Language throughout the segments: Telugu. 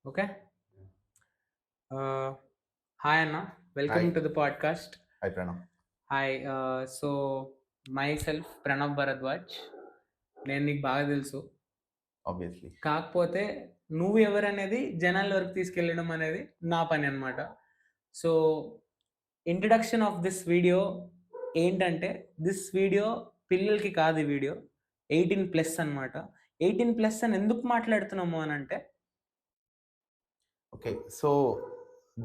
Okay. Hi Anna, welcome Hi. to the podcast. Hi, Pranav. Hi. So myself Pranav Bharadwaj. నేను నీకు బాగా తెలుసు. Obviously. కాకపోతే నువ్వు ఎవరనేది జనాల వరకు తీసుకెళ్ళడం అనేది నా పని అన్నమాట. So introduction of this video ఏంటంటే దిస్ వీడియో పిల్లలకి కాదు ఈ వీడియో 18+ అన్నమాట. 18+ అని ఎందుకు మాట్లాడుతున్నాము అని అంటే Okay, so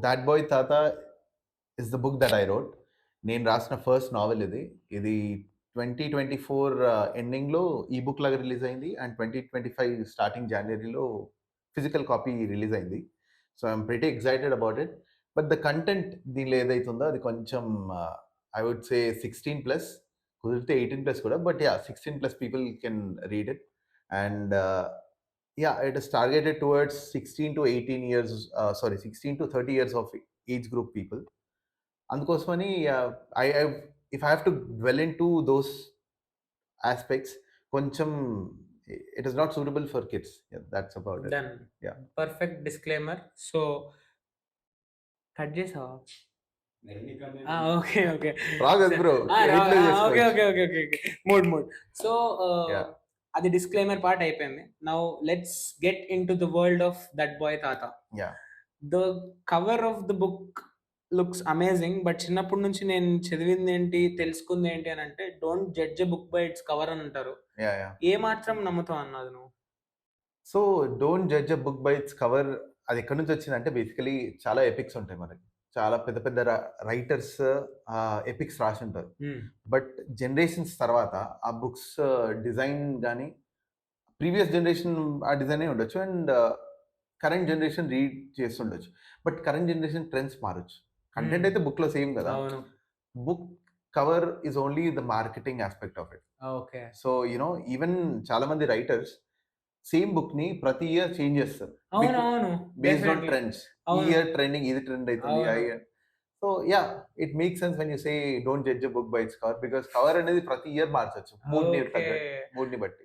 That Boy Tata is the book that I wrote. నేను రాసిన ఫస్ట్ నావెల్ ఇది 2024 ఎండింగ్లో ఈ బుక్ లాగా రిలీజ్ అయింది అండ్ 2025 స్టార్టింగ్ జనవరిలో ఫిజికల్ కాపీ రిలీజ్ అయింది. So I'm pretty excited about it. But the content దీనిలో ఏదైతుందో అది కొంచెం ఐ వుడ్ సే 16+, కుదిరితే 18+ కూడా, but yeah 16+ people can read it. And it is targeted towards 16 to 18 years, 16 to 30 years of age group people. అందుకోసమని if I have to dwell into those aspects, కొంచెం it is not suitable for kids. Yeah, that's about it. Done. Yeah. Perfect disclaimer. So cut చేసావా? ఓకే ఓకే రాగదు bro. Edit లో ఓకే చేసుకోవచ్చు. Okay okay okay mood. So Yeah. అది డిస్క్లైమర్ పార్ట్ అయిపోయింది. Now let's get into the world of that boy తాత. Yeah. The cover of the book looks amazing. But చిన్నప్పటి నుంచి నేను చదివింది ఏంటి, తెలుసుకుంది ఏంటి అని అంటే don't judge a book by its cover అని అంటారు. Yeah, yeah. ఏ మాత్రం నమ్ముతావు అన్నది నువ్వు? So don't judge a book by its cover. అది ఎక్కడి నుంచి వచ్చిందంటే బేసికలీ చాలా ఎపిక్స్ ఉంటాయి మనకి. చాలా పెద్ద పెద్ద రైటర్స్ ఎపిక్స్ రాసి ఉంటారు. బట్ జనరేషన్స్ తర్వాత ఆ బుక్స్ డిజైన్ కానీ ప్రీవియస్ జనరేషన్ ఆ డిజైనే ఉండొచ్చు అండ్ కరెంట్ జనరేషన్ రీడ్ చేస్తుండొచ్చు. బట్ కరెంట్ జనరేషన్ ట్రెండ్స్ మారొచ్చు. కంటెంట్ అయితే బుక్లో సేమ్ కదా. Book cover is only the marketing aspect of it. Okay. So even చాలా మంది రైటర్స్ సేమ్ బుక్ ని ప్రతి ఇయర్ చేంజ్ చేస్తారు బేస్డ్ ఆన్ ట్రెండ్స్. ఈ ఇయర్ ట్రెండింగ్ ఇది ట్రెండ్ అవుతుంది. So yeah, it make sense when you say don't judge book by its cover, because cover అనేది ప్రతి ఇయర్ మార్చొచ్చు మూడ్ ని బట్టి.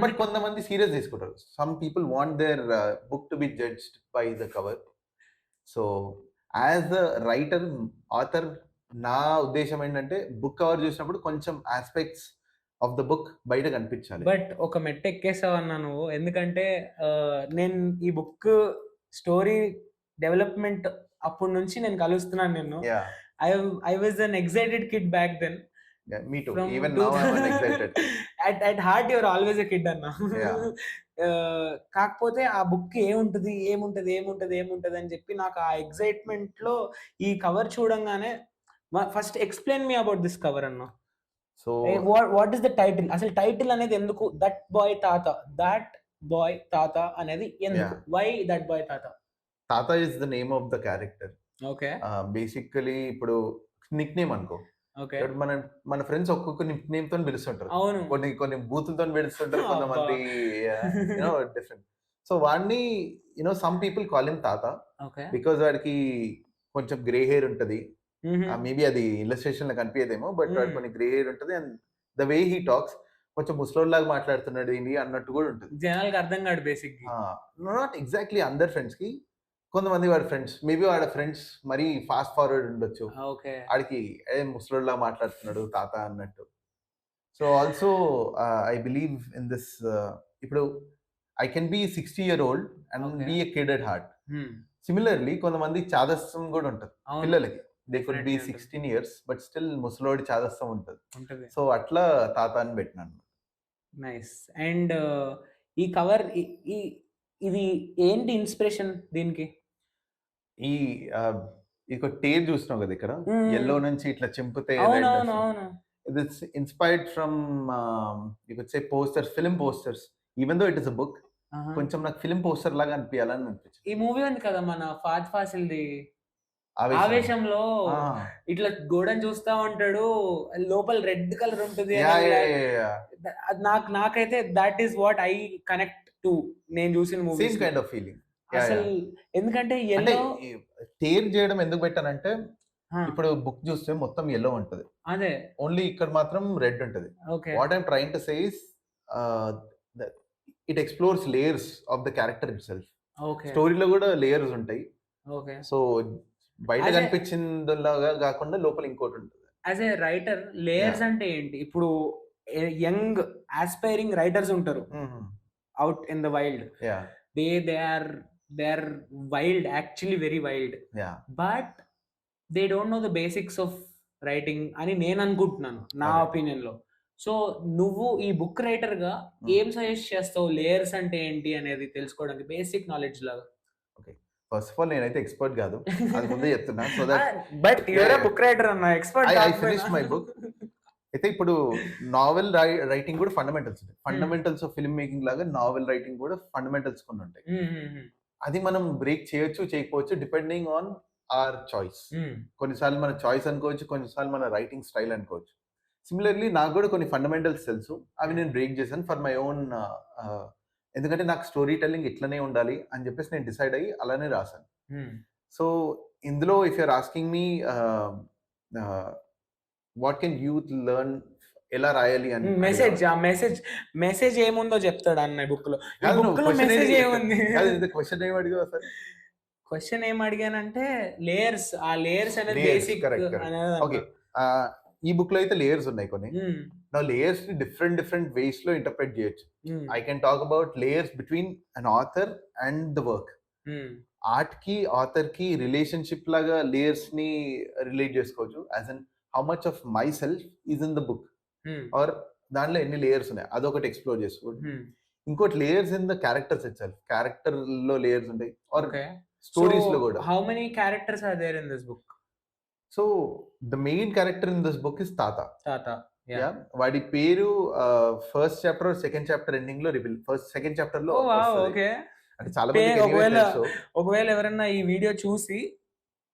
బట్ కొంతమంది సీరియస్ తీసుకుంటారు. Some people want their book to be judged by the cover. So as the writer, author, నా ఉద్దేశం ఏంటంటే బుక్ కవర్ చూసినప్పుడు కొంచెం ఆస్పెక్ట్స్ ఆఫ్ ద బుక్ బయట కనిపించాలి. బట్ ఒక మెట్టు ఎక్కేసావన్నా నువ్వు. ఎందుకంటే నేను ఈ బుక్ స్టోరీ డెవలప్మెంట్ అప్పటి నుంచి నేను కలుస్తున్నాను నిన్ను. I was an excited kid back then. Me too. Even now I'm excited. at heart you're always a kid అన్న. కాకపోతే ఆ బుక్ ఏముంటది అని చెప్పి నాకు ఆ ఎక్సైట్మెంట్ లో ఈ కవర్ చూడంగానే first explain me about this cover అన్న. So what is the title? అసలు టైటిల్ అనేది ఎందుకు దట్ బాయ్ తాత అనేది ఎందుకు? వై దట్ బాయ్ తాత? తాత is the name of the character. Okay. Basically ఇప్పుడు నిక్ నేమ్ అనుకో. మన ఫ్రెండ్స్ ఒక్కొక్క నిక్ నేమ్ తో పిలుస్తుంటారు. కొన్ని బూతులతో పిలుస్తుంటారు, కొంతమంది డిఫరెంట్. సో వాడిని సమ్ పీపుల్ కాల్ హిమ్ తాత బికాజ్ వాడికి కొంచెం గ్రే హెయిర్ ఉంటది. మేబీ అది ఇల్లస్ట్రేషన్ లో కనిపించదేమో, బట్ కొన్ని గ్రే హెయిర్ ఉంటుంది and the way he talks కొంచెం ముస్లోడ్ లాగా మాట్లాడుతున్నాడు ఏంటి అన్నట్టు కూడా ఉంటుంది. జనాలకు అర్థం కాదు బేసిక్. నాట్ ఎగ్జాక్ట్లీ అందరు ఫ్రెండ్స్ కి, కొంతమంది వాడి ఫ్రెండ్స్, మేబీ వాడి ఫ్రెండ్స్ మరీ ఫాస్ట్ ఫార్వర్డ్ ఉండొచ్చు. ఆడికి ముస్లోడ్ లాగా మాట్లాడుతున్నాడు తాత అన్నట్టు. So also I believe in this. ఇప్పుడు I can be 60-year-old and be a kid at heart. Similarly కొంతమంది చాదస్తం కూడా ఉంటుంది పిల్లలకి. They could be 16 years but still ముసలోడి చాదస్తం ఉంటుంది. సో అట్లా తాత అని పెట్టినాను. నైస్. అండ్ ఈ కవర్ ఇది ఏంటి ఇన్స్పిరేషన్ దీనికి? ఈ టేర్ చూస్తున్నావు కదా ఇక్కడ, ఎల్లో నుంచి ఇట్లా చింపితే it's inspired from you could say posters, film posters. Even though it is a book, కొంచెం నాకు ఫిల్మ్ పోస్టర్ లాగా అనిపించాలని అనిపించింది. ఈ మూవీ ఉంది కదా మన ఫాద్ ఫాసిల్ది, ఆవేశంలో ఇట్లా గోడని చూస్తా ఉంటాడు, లోపల రెడ్ కలర్ ఉంటుంది. నాకైతే that is what I connect to నేను చూసిన movie. Same kind of feeling అసలు. ఎందుకంటే టేర్ చేయడం ఎందుకు పెట్టానంటే ఇప్పుడు బుక్ చూస్తే మొత్తం ఎల్లో ఉంటది, అదే ఓన్లీ ఇక్కడ మాత్రం రెడ్ ఉంటది. What I'm trying to say is it explores layers of the character itself. Okay. స్టోరీలో కూడా లేయర్స్ ఉంటాయి. ఓకే. సో బయట As a కనిపించిందిలాగా కాకుండా లోపల ఇంకోటి ఉంటుంది. As a writer layers yeah! అంటే ఏంటి? ఇప్పుడు యంగ్ ఆస్పైరింగ్ రైటర్స్ ఉంటారు out in the wild. Yeah! They are wild, actually very wild. Yeah! But they don't know the basics of writing అని నేను అనుకుంటున్నాను నా ఓకే. ఒపీనియన్‌లో. సో, నువ్వు ఈ బుక్ రైటర్‌గా ఏం సజెస్ట్ చేస్తావు? లేయర్స్ అంటే ఏంటి అనేది తెలుసుకోవడానికి బేసిక్ నాలెడ్జ్ లాగా. ఓకే. ఫస్ట్ ఆఫ్ ఆల్ నేనైతే ఎక్స్‌పర్ట్ కాదు. అది ముందే చెప్తున్నా. So ah! That but you are a yeah! Book writer అన్న. ఎక్స్‌పర్ట్ ఐ కాకపోయినా. Finished my book. అయితే ఇప్పుడు నావెల్ రైటింగ్ కూడా ఫండమెంటల్స్ ఉంటాయి. Hmm. Fundamentals of film making లాగా నావెల్ రైటింగ్ కూడా ఫండమెంటల్స్ కొన్ని ఉంటాయి. హ్మ్. హ్మ్. హ్మ్. అది మనం బ్రేక్ చేయొచ్చు, చేయకపోవచ్చు డిపెండింగ్ ఆన్ అవర్ చాయిస్. హ్మ్. కొన్నిసార్లు మన చాయిస్ అనుకోవచ్చు, కొన్నిసార్లు మన రైటింగ్ స్టైల్ అనుకోవచ్చు. సిమిలర్‌లీ నాకు కూడా కొన్ని ఫండమెంటల్స్ తెలుసు. అవి నేను బ్రేక్ చేశాను ఫర్ మై ఓన్ ఎందుకంటే నాకు స్టోరీ టెల్లింగ్ ఇట్లనే ఉండాలి అని చెప్పేసి నేను డిసైడ్ అయ్యి అలానే రాసాను. హ్మ్. సో ఇందులో if you are asking me ah, what can youth learn ఎలా రాయాలి అని అడిగావా? మెసేజ్ మెసేజ్ ఏముందో చెప్తాడు అన్న ఈ బుక్‌లో. ఈ కాదు నువ్వు బుక్‌లో క్వెషన్ మెసేజ్ ఏముంది? కాదు ఇది క్వెషన్ ఏమి అడిగావు అసలు? క్వెషన్ ఏం అడిగానంటే లేయర్స్. ఆ లేయర్స్ అనేది లేయర్స్ బేసిక్ కరెక్ట్. అనేది ఓకే. అన్నా. ఈ బుక్‌లో అయితే లేయర్స్ ఉన్నాయి కొన్ని. హ్మ్. నా లేయర్స్‌ని డిఫరెంట్ వేస్‌లో ఇంటర్ప్రెట్ చేయొచ్చు. Hmm. I can talk about layers between an author and the work. Hmm. ఆర్ట్‌కి, ఆథర్‌కి రిలేషన్‌షిప్ లాగా లేయర్స్‌ని రిలేట్ చేసుకోవచ్చు. As in how much of myself is in the book hmm. Or దాంట్లో ఎన్ని లేయర్స్ ఉన్నాయి. అదొకటి ఎక్స్‌ప్లోర్ చేసుకోవచ్చు. హ్మ్. ఇంకోటి లేయర్స్ ఇన్ ద క్యారెక్టర్స్ ఇట్‌సెల్ఫ్. క్యారెక్టర్‌లో లేయర్స్ ఉంటాయి. Or okay. సో, స్టోరీస్‌లో కూడా. How many characters are there in this book? So the main character in this book is తాత. తాత. యాహ్! యాహ్! వాడి పేరు ఫస్ట్ చాప్టర్, సెకండ్ చాప్టర్ ఎండింగ్‌లో రివీల్. సెకండ్ చాప్టర్‌లో ఓహ్! వావ్! వస్తది. ఓకే. అంటే చాలా మందికి ఎనీవే ఒకవేళ తెలుసు. ఎవరన్నా ఈ వీడియో చూసి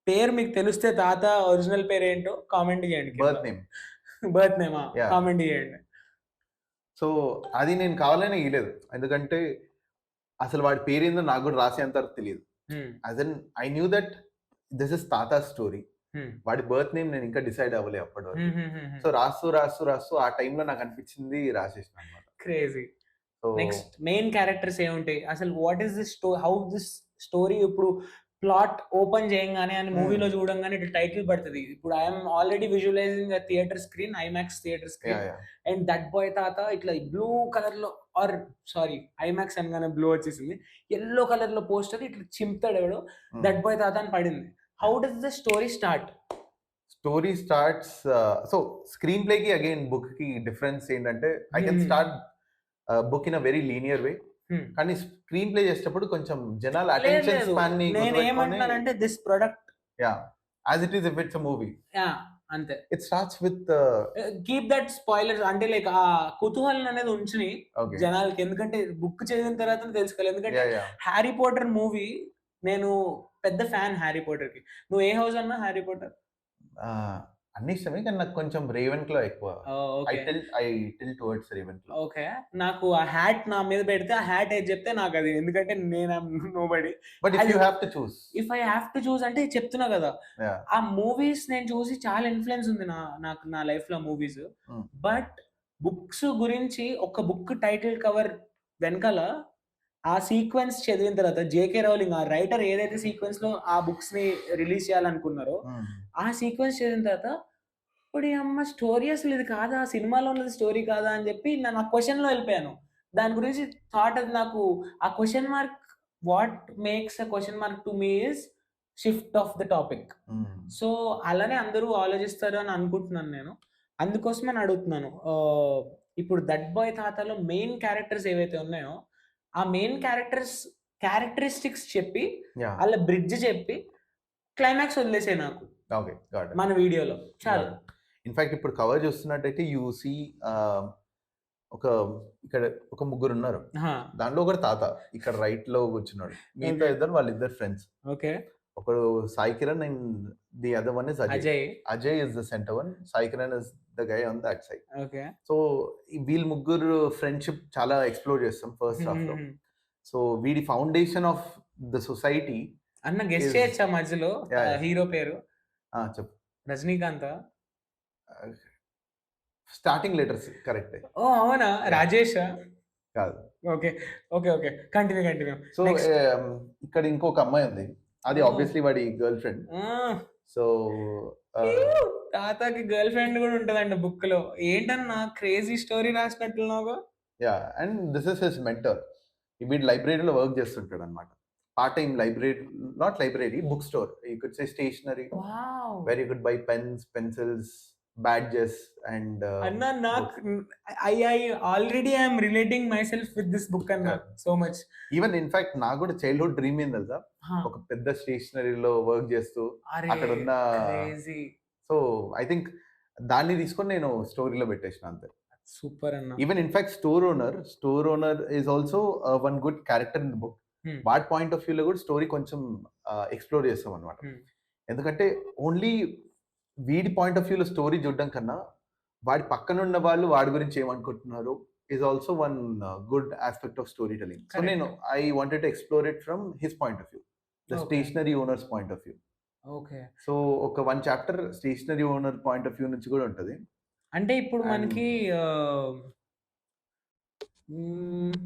పేరు మీకు తెలిస్తే తాత ఒరిజినల్ పేరేంటో కామెంట్ చేయండి కింద. Birth name. బర్త్ నేమా? యాహ్! కామెంట్ చేయండి. సో అది నేను కావాలనే ఇయలేదు. ఎందుకంటే అసలు వాడి పేరేందో నాకు గూడా రాసేంత వరకు తెలీదు. Hmm. As in I knew that this is తాతాస్ స్టోరీ. హ్మ్. వాడి బర్త్ నేమ్ నేను ఇంకా డిసైడ్ అవ్వలే అప్పటి వరకు. హుహుహుహు. సో రాస్తూ ఆ టైంలో నాకు అనిపించింది రాసేసినా అన్నమాట. Crazy. So next main characters ఏముంటాయి? అసలు what is this how this story ఇప్పుడు ప్లాట్ ఓపెన్ చేయంగానే అని హ్మ్. మూవీలో చూడంగానే ఇట్లా టైటిల్ పడతది. ఇప్పుడు I am already visualising a theatre screen, IMAX theatre screen. Yeah! And that boy తాత ఇట్లా బ్లూ కలర్‌లో ఆర్ సారీ ఐమాక్స్ అనగానే బ్లూ వచ్చేసింది. యెల్లో కలర్‌లో పోస్టర్ ఇట్లా చింపుతాడు ఎవడో హ్మ్. దట్ బాయ్ తాత అని పడింది. How yeah! Does the story start? Story starts so screen ప్లేకి అగైన్ బుక్‌కి డిఫరెన్స్ ఏంటంటే I can hmm. Start book in a very linear way. Hmm. కానీ స్క్రీన్ ప్లే చేసేటప్పుడు కొంచెం జనాల లేదు అటెన్షన్ లేదు. స్పాన్‌ని గుర్తుపెట్టుకొని నేనేమంటున్నానంటే this product yeah! As it is if it's a movie. Yeah! అంతే. It starts with keep that spoilers అంటే లైక్ ఆ కుతూహలం అనేది ఉంచని ఓకే. జనాలకి. ఎందుకంటే బుక్ చదివిన తర్వాతనే తెలుసుకోవాలి. ఎందుకంటే యాహ్! 'హ్యారీ పాటర్' మూవీ నేను పెద్ద ఫ్యాన్ 'హ్యారీ పాటర్‌కి'. నువ్వు ఏ హౌస్ అన్నా 'హ్యారీ పాటర్'? ఆహ్, అన్నీ ఇష్టమే. కానీ నాకు కొంచెం 'రేవెన్‌క్లా' ఎక్కువ. Oh! Okay. I tilt towards 'Ravenclaw'. Okay. నాకు ఆ హ్యాట్ నా మీద పెడితే ఆ హ్యాట్ ఏది చెప్తే నాకది. ఎందుకంటే నేను నోబడీ. బట్ ఇఫ్ అది you have to choose if I have to choose అంటే చెప్తున్నా గదా! యాహ్! ఆ మూవీస్ నేను చూసి చాలా ఇన్‌ఫ్లూయెన్స్ ఉంది నాకు నా లైఫ్‌లో మూవీస్. హ్మ్. బట్ బుక్స్ గురించి ఒక బుక్ టైటిల్ కవర్ వెనకాల ఆ సీక్వెన్స్ చదివిన తర్వాత 'జేకే రౌలింగ్' ఆ రైటర్ ఏదైతే సీక్వెన్స్‌లో ఆ బుక్స్‌ని రిలీజ్ చేయాలనుకున్నారో, హ్మ్. ఆ సీక్వెన్స్ చదివిన తర్వాత ఓడియమ్మ! స్టోరీ అసలు ఇది కాదా? సినిమాలో ఉన్నది స్టోరీ కాదా? అని చెప్పి నేను ఆ క్వెషన్‌లో ఎళ్ళిపోయాను. దాని గురించి థాట్ అది నాకు ఆ question mark what makes a question mark to me is shift of the topic. హ్మ్. సో, అలానే అందరూ ఆలోచిస్తారు అని అనుకుంటున్నాను నేను. అందుకోసమని అడుగుతున్నాను. ఇప్పుడు 'దట్ బాయ్ తాతలో' మెయిన్ క్యారెక్టర్స్ ఏవైతే ఉన్నాయో, ఆ మెయిన్ క్యారెక్టరిస్టిక్స్ చెప్పి, యాహ్! ఆళ్ళ బ్రిడ్జ్ చెప్పి, క్లైమాక్స్ వదిలేసేయి నాకు. ఓకే. Got it. మన వీడియోలో. చాలు. Got it. ఇన్‌ఫాక్ట్ ఇప్పుడు కవర్ చూస్తున్నట్టయితే యూ సీ ఆహ్, ఒక ఇక్కడ ఒక ముగ్గురున్నారు. ఆహా! దాంట్లో ఒకడు తాత. ఇక్కడ రైట్‌లో కూర్చున్నాడు. మిగతా ఓకే. ఇద్దరు వాళ్ళిద్దరు ఫ్రెండ్స్. ఓకే. ఒకడు Sai Kiran and the other one is Ajay. Ajay. Ajay is the centre one. Sai Kiran is the guy on that side. Okay. So, వీళ్ళ ముగ్గురు ఫ్రెండ్‌షిప్ చాలా ఎక్స్‌ప్లోర్ చేస్తాం ఫస్ట్ హాఫ్‌లో. హుహుహు. సో, వీడి ఫౌండేషన్ ఆఫ్ ద సొసైటీ అన్న గెస్ ఈస్ చేయొచ్చా మధ్యలో యాహ్! యాహ్! హీరో పేరు? చెప్పు. రజనీకాంతా? స్టార్టింగ్ లెటర్స్ కరెక్టే. ఓహ్! అవునా? యాహ్! రాజేషా? కాదు. Okay. Okay. Okay. Continue. So next. ఇక్కడ ఇంకొక అమ్మాయి ఉంది. అది ఓహ్! ఆబ్వియస్లీ వాడి గర్ల్ ఫ్రెండ్. ఆ! సో తాతకి గర్ల్ ఫ్రెండ్ గూడా ఉంటదంట బుక్‌లో. ఏంటన్నా క్రేజీ స్టోరీ రాసినట్టున్నావుగా? And this is his mentor. వీడు లైబ్రరీలో వర్క్ చేస్తుంటాడన్నమాట. Part time library, not library, book store. You could say stationery. Wow! Where you could buy pens, pencils, badges and అన్నా నాకు I already I'm relating my self with this book అన్నా సో మచ్. ఈవెన్ ఇన్‌ఫాక్ట్ నాకు కూడా చైల్డ్‌హుడ్ డ్రీమ్ ఏంది తెలుసా? హా! ఒక పెద్ద స్టేషనరీలో వర్క్ చేస్తూ అరే! అక్కడున్న క్రేజీ. సో ఐ థింక్ దాన్ని తీసుకొని నేను స్టోరీలో పెట్టేసిన అంతే. సూపర్ అన్న. Even in fact store owner is also one good character in the book. హ్మ్. వాడి పాయింట్ ఆఫ్ వ్యూలో కూడా స్టోరీ కొంచెం ఎక్స్‌ప్లోర్ చేస్తామన్నమాట. హ్మ్. ఎందుకంటే ఓన్లీ వీడి పాయింట్ ఆఫ్ వ్యూలో స్టోరీ చూడడం కన్నా వాడి పక్కనున్న వాళ్ళు వాడి గురించి ఏమనుకుంటున్నారు is also one good aspect of storytelling. So Correct. నేను I wanted to explore it from his point of view, the Okay. Stationery owners point of view. Okay. So ఒక one chapter stationery owner point of view నుంచి కూడా ఉంటది. అంటే ఇప్పుడు And- మనకి హ్మ్.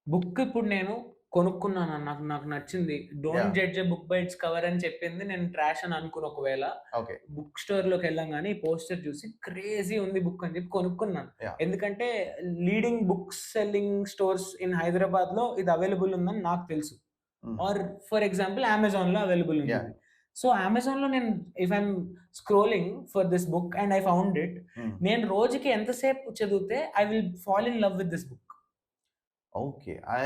బుక్ ఇప్పుడు నేను కొనుక్కున్నాను. నాకు నాకు నచ్చింది. Don't Yeah. Judge a book by its cover అని చెప్పింది నేను ట్రాష్ అని అనుకుని ఒకవేళ ఓకే. బుక్ స్టోర్‌లోకి వెళ్ళంగానే ఈ పోస్టర్ చూసి క్రేజీ ఉంది బుక్ అని చెప్పి కొనుక్కున్నాను. Yeah. ఎందుకంటే leading book selling stores in హైదరాబాద్‌లో ఇది అవైలబుల్ ఉందని నాకు తెలుసు. ఆర్ ఫర్ ఎగ్జాంపుల్ అమెజాన్‌లో అవైలబుల్ ఉంది. Yeah. సో అమెజాన్‌లో నేను if I'm scrolling for this book and I found it. నేను రోజుకి ఎంతసేపు చదివితే I will fall in love with this book. Okay. I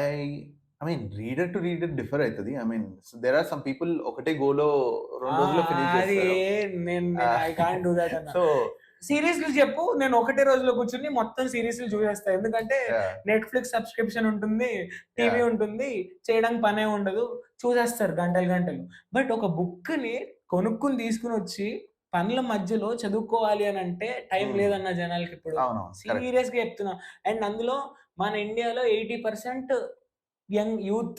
mean reader to reader differ అయితది. I mean there are some people ఒకటే గోలో 2 రోజుల్లో ఫినిష్ అది చేస్తారు. నేను ఐ కాంట్ డు దట్ అన్న. సో సీరీస్‌లు చెప్పు. నేను ఒకటే రోజులో కూర్చొని మొత్తం సీరీస్‌లు చూసేస్తా. ఎందుకంటే yeah. నెట్‌ఫ్లిక్స్ సబ్స్క్రిప్షన్ ఉంటుంది. TV Yeah. ఉంటుంది. చేయడానికి పనే ఉండదు. చూసేస్తారు గంటలు గంటలు. బట్ ఒక బుక్‌ని కొనుక్కొని తీసుకొనొచ్చి పనుల మధ్యలో చదువుకోవాలి అనంటే టైం లేదన్న జనాలకిప్పుడు. అవునవును. కరెక్ట్. సీరియస్‌గా చెప్తున్నా. అండ్ అందులో మన ఇండియాలో 80% యంగ్ యూత్.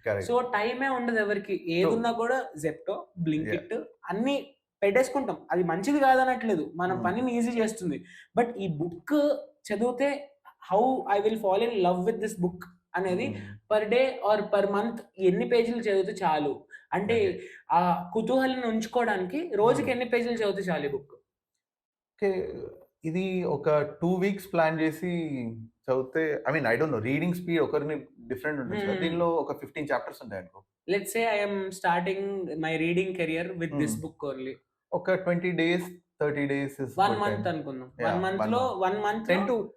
కరెక్ట్. సో టైమే ఉండదు ఎవరికీ. ఏదున్నా కూడా జెప్టో, బ్లింకిట్ అన్నీ పెట్టేసుకుంటాం. అది మంచిది కాదనట్లేదు. మన పనిని ఈజీ చేస్తుంది. బట్ ఈ బుక్ చదివితే how I will fall in love with this book అనేది per day or per month ఎన్ని పేజీలు చదివితే చాలు. అంటే ఆ కుతూహలాన్ని ఉంచుకోవడానికి రోజుకి ఎన్ని పేజీలు చదివితే చాలు ఈ బుక్. ఓకే. ఇది ఒక 2 వీక్స్ ప్లాన్ చేసి చదివితే I mean I don't know reading speed ఒకరిని డిఫరెంట్ ఉండొచ్చు కదా! దీనిలో ఒక 15 చాప్టర్స్ ఉంటాయనుకో. Let's say I am starting my reading career with this book only. ఒక 20 డేస్, 30 డేస్ ఇస్ 1 మంత్ అనుకుందాం. 1 మంత్‌లో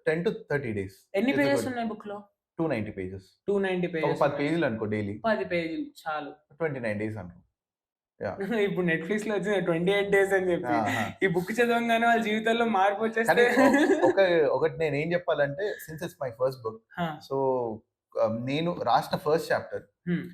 10 to 30 డేస్. ఎన్ని పేజెస్ ఉన్నాయి బుక్‌లో? 290 పేజెస్. 290 ఒక పేజెస్. 10 పేజీలు అనుకో డైలీ. 10 పేజీలు చాలు. 29 డేస్ అనుకో. యాహ్! ఇప్పుడు నెట్‌ఫ్లిక్స్‌లో వచ్చింది 28 డేస్ అని చెప్పి. ఆహా! ఈ బుక్ చదవంగానే వాళ్ళ జీవితాల్లో మార్పు కానీ వచ్చేస్తే ఒకటి నేనేం చెప్పాలంటే since it's my first book. Ah! So నేను రాసిన ఫస్ట్ చాప్టర్ హ్మ్.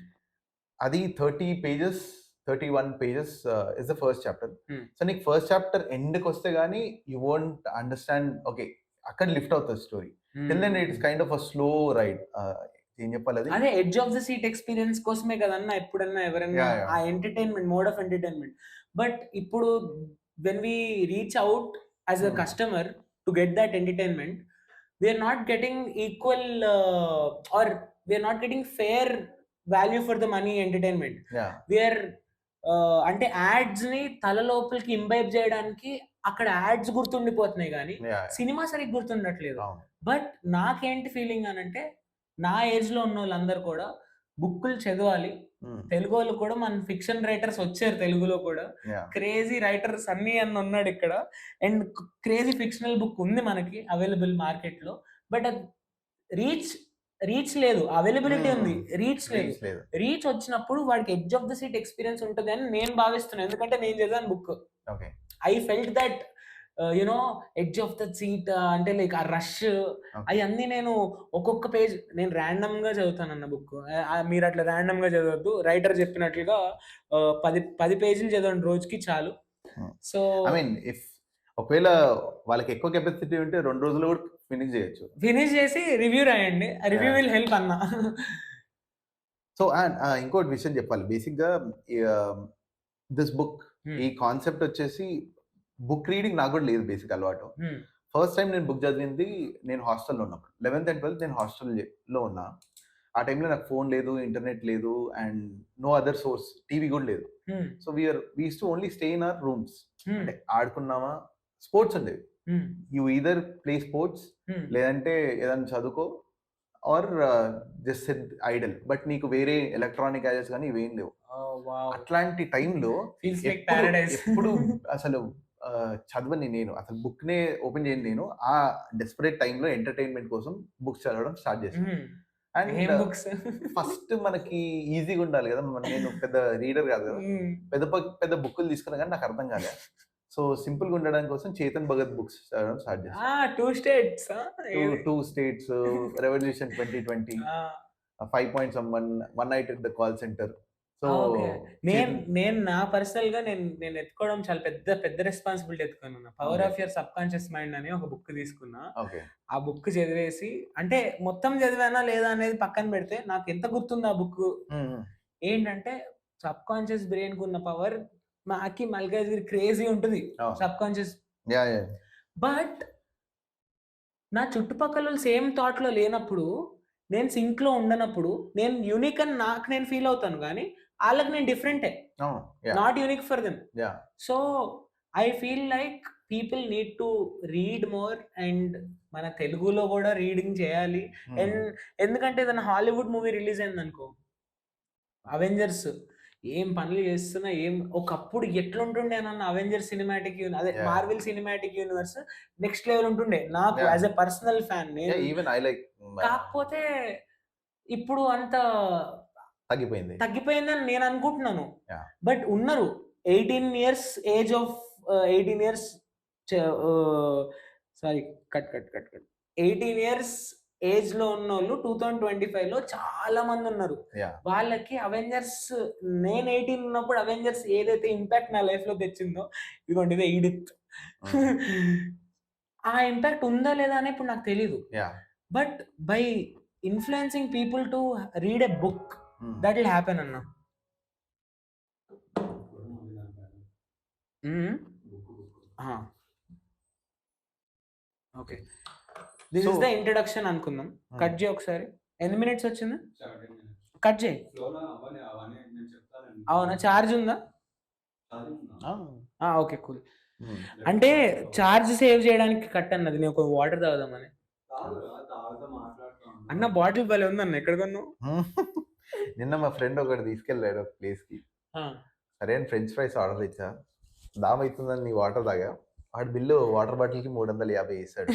అది 30 pages, 31 pages is the first chapter. Hmm. So నీకు ఫస్ట్ చాప్టర్ ఎండ్‌కొస్తే గాని యూ వోంట్ అండర్‌స్టాండ్ ఓకే. అక్కడ లిఫ్ట్ అవుతది story. Till then it's kind of a slow ride. ఏం చెప్పాలది? అదే edge of the seat experience కోసమే కదన్నా ఎప్పుడన్నా ఎవరన్నా యాహ్! యాహ్! ఆ entertainment mode of entertainment. But ఇప్పుడు when we reach out as a customer to get that entertainment we are not getting equal or we are not getting fair value for the money entertainment. Yeah! We are అంటే యాడ్స్‌ని తల లోపలికి ఇంబైబ్ చేయడానికి అక్కడ యాడ్స్ గుర్తుండిపోతున్నాయి గానీ యాహ్! సినిమా సరిగ్గా గుర్తుండట్లేదు. అవును. బట్ నాకేంటి ఫీలింగ్ అనంటే నా ఏజ్‌లో ఉన్నోళ్ళందరూ కూడా బుక్కులు చదవాలి. తెలుగోళ్ళు కూడా మన ఫిక్షన్ రైటర్స్ వచ్చారు తెలుగులో కూడా. యాహ్! క్రేజీ రైటర్ సన్నీ అన్న ఉన్నాడిక్కడ. అండ్ క్రేజీ ఫిక్షనల్ బుక్ ఉంది మనకి అవైలబుల్ మార్కెట్‌లో. బట్ అది రీచ్ రీచ్ లేదు. అవైలబిలిటీ ఉంది. రీచ్ లేదు. లేదు. రీచ్ వచ్చినప్పుడు వాడికి edge of the seat experience ఉంటదని నేను భావిస్తున్నా. ఎందుకంటే నేను చదివాను book. Okay. I felt that you know edge of the seat అంటే లైక్ ఆ రష్ అయన్నీ నేను ఒక్కొక్క పేజ్ నేను ర్యాండమ్‌గా చదువుతానన్న బుక్. మీరు అట్లా ర్యాండమ్‌గా చదవద్దు. రైటర్ చెప్పినట్లుగా 10 పేజీలు చదవండి రోజుకి చాలు. సో ఐ మీన్ ఒకవేళ వాళ్ళకి ఎక్కువ కెపాసిటీ ఉంటే 2 రోజుల్లో కూడా ఫినిష్ చేయొచ్చు. ఫినిష్ చేసి రివ్యూ రాయండి. రివ్యూ విల్ హెల్ప్ అన్న. సో ఇంకోటి విషయం చెప్పాలి. బేసిక్‌గా దిస్ బుక్ ఈ కాన్సెప్ట్ వచ్చేసి బుక్ రీడింగ్ నాకు కూడా లేదు బేసిక్ అలవాటు. ఫస్ట్ టైం నేను బుక్ చదివింది నేను హాస్టల్లో ఉన్నప్పుడు 11th and 12th నేను హాస్టల్లో ఉన్నా. ఆ టైంలో నాకు ఫోన్ లేదు, ఇంటర్నెట్ లేదు and no other source, TV కూడా లేదు. So we use to only stay in our rooms. అంటే ఆడుకున్నామా, స్పోర్ట్స్ ఉండేవి. యూ ఈదర్ ప్లే స్పోర్ట్స్ లేదంటే ఏదైనా చదువుకో or just sit idle. But నీకు వేరే ఎలక్ట్రానిక్ గ్యాజెట్స్ కానీ ఇవేం లేవు. అట్లాంటి టైంలో ఎప్పుడు అసలు చదవని నేను, అసలు బుక్ నే ఓపెన్ చేయని నేను, ఆ డెస్పరేట్ టైంలో ఎంటర్టైన్మెంట్ కోసం బుక్స్ చదవడం స్టార్ట్ చేశాను. అండ్ ఫస్ట్ మనకి ఈజీగా ఉండాలి కదా, నేను పెద్ద రీడర్ కాదు కదా, పెద్ద పెద్ద బుక్కులు తీసుకున్నా కానీ నాకు అర్థం కాలేదు. సో సింపుల్ గా ఉండడం కోసం చేతన్ భగత్ బుక్స్ చదవడం స్టార్ట్ చేశాను. 2 states, revolution 2020, 5 Points Someone, One Night at the Call Center. So నేను నా పర్సనల్ గా నేను ఎత్తుకోవడం చాలా పెద్ద రెస్పాన్సిబిలిటీ ఎత్తుకున్నా. Power of your subconscious mind అని ఒక బుక్ తీసుకున్నా. ఆ బుక్ చదివేసి, అంటే మొత్తం చదివానా లేదా అనేది పక్కన పెడితే నాకు ఎంత గుర్తుంది ఆ బుక్ ఏంటంటే, సబ్ కాన్షియస్ బ్రెయిన్ కు ఉన్న పవర్ మాకి మల్కాజ్గిరి క్రేజీ ఉంటుంది సబ్ కాన్షియస్. బట్ నా చుట్టుపక్కల సేమ్ థాట్ లో లేనప్పుడు, నేను సింక్ లో ఉండనప్పుడు నేను యూనిక్ అని నాకు నేను ఫీల్ అవుతాను, కానీ వాళ్ళకి నేను డిఫరెంటే, not unique for them. So I feel like people need to read more, and మన తెలుగులో కూడా రీడింగ్ చేయాలి. అండ్ ఎందుకంటే ఏదైనా హాలీవుడ్ మూవీ రిలీజ్ అయింది అనుకో, అవెంజర్స్ ఏం పనులు చేస్తున్నా, ఏం ఒకప్పుడు ఎట్లుంటుండే అన్న అవెంజర్ సినిమాటిక్ అదే Marvel cinematic universe next level ఉంటుండే నాకు యాజ్ ఎ పర్సనల్ ఫ్యాన్. కాకపోతే ఇప్పుడు అంత తగ్గిపోయిందని నేను అనుకుంటున్నాను. బట్ ఉన్నారు 18 years age of 18 years sorry 18 years age లో ఉన్న వాళ్ళు 2025 లో చాలా మంది ఉన్నారు. వాళ్ళకి అవెంజర్స్, నేను 18 ఉన్నప్పుడు అవెంజర్స్ ఏదైతే ఇంపాక్ట్ నా లైఫ్ లో తెచ్చిందో, ఇదిగోండి ఇదే ఈడిత్, ఆ ఇంపాక్ట్ ఉందా లేదా అని ఇప్పుడు నాకు తెలీదు. But by influencing people to read a book, that will happen అన్న. Okay, this is the introduction అనుకుందాం. కట్ చేయి ఒకసారి. ఎన్ని మినిట్స్ వచ్చింది? కట్ చేయి. అవునా, ఛార్జ్ ఉందా? Okay cool. అంటే ఛార్జ్ సేవ్ చేయడానికి కట్ అన్నది, నేను ఒక వాటర్ తాగుదామని. అన్న బాటిల్ భలే ఉందన్న, ఎక్కడ కొన్నావు? నిన్న మా ఫ్రెండ్ ఒకటి తీసుకెళ్ళాడు ఒక ప్లేస్ కి. సరే అని ఫ్రెంచ్ ఫ్రైస్ ఆర్డర్ ఇచ్చా, దామ్ అవుతుందని నీ వాటర్ తాగా. వాడి బిల్లు వాటర్ బాటిల్ కి 350 వేసాడు.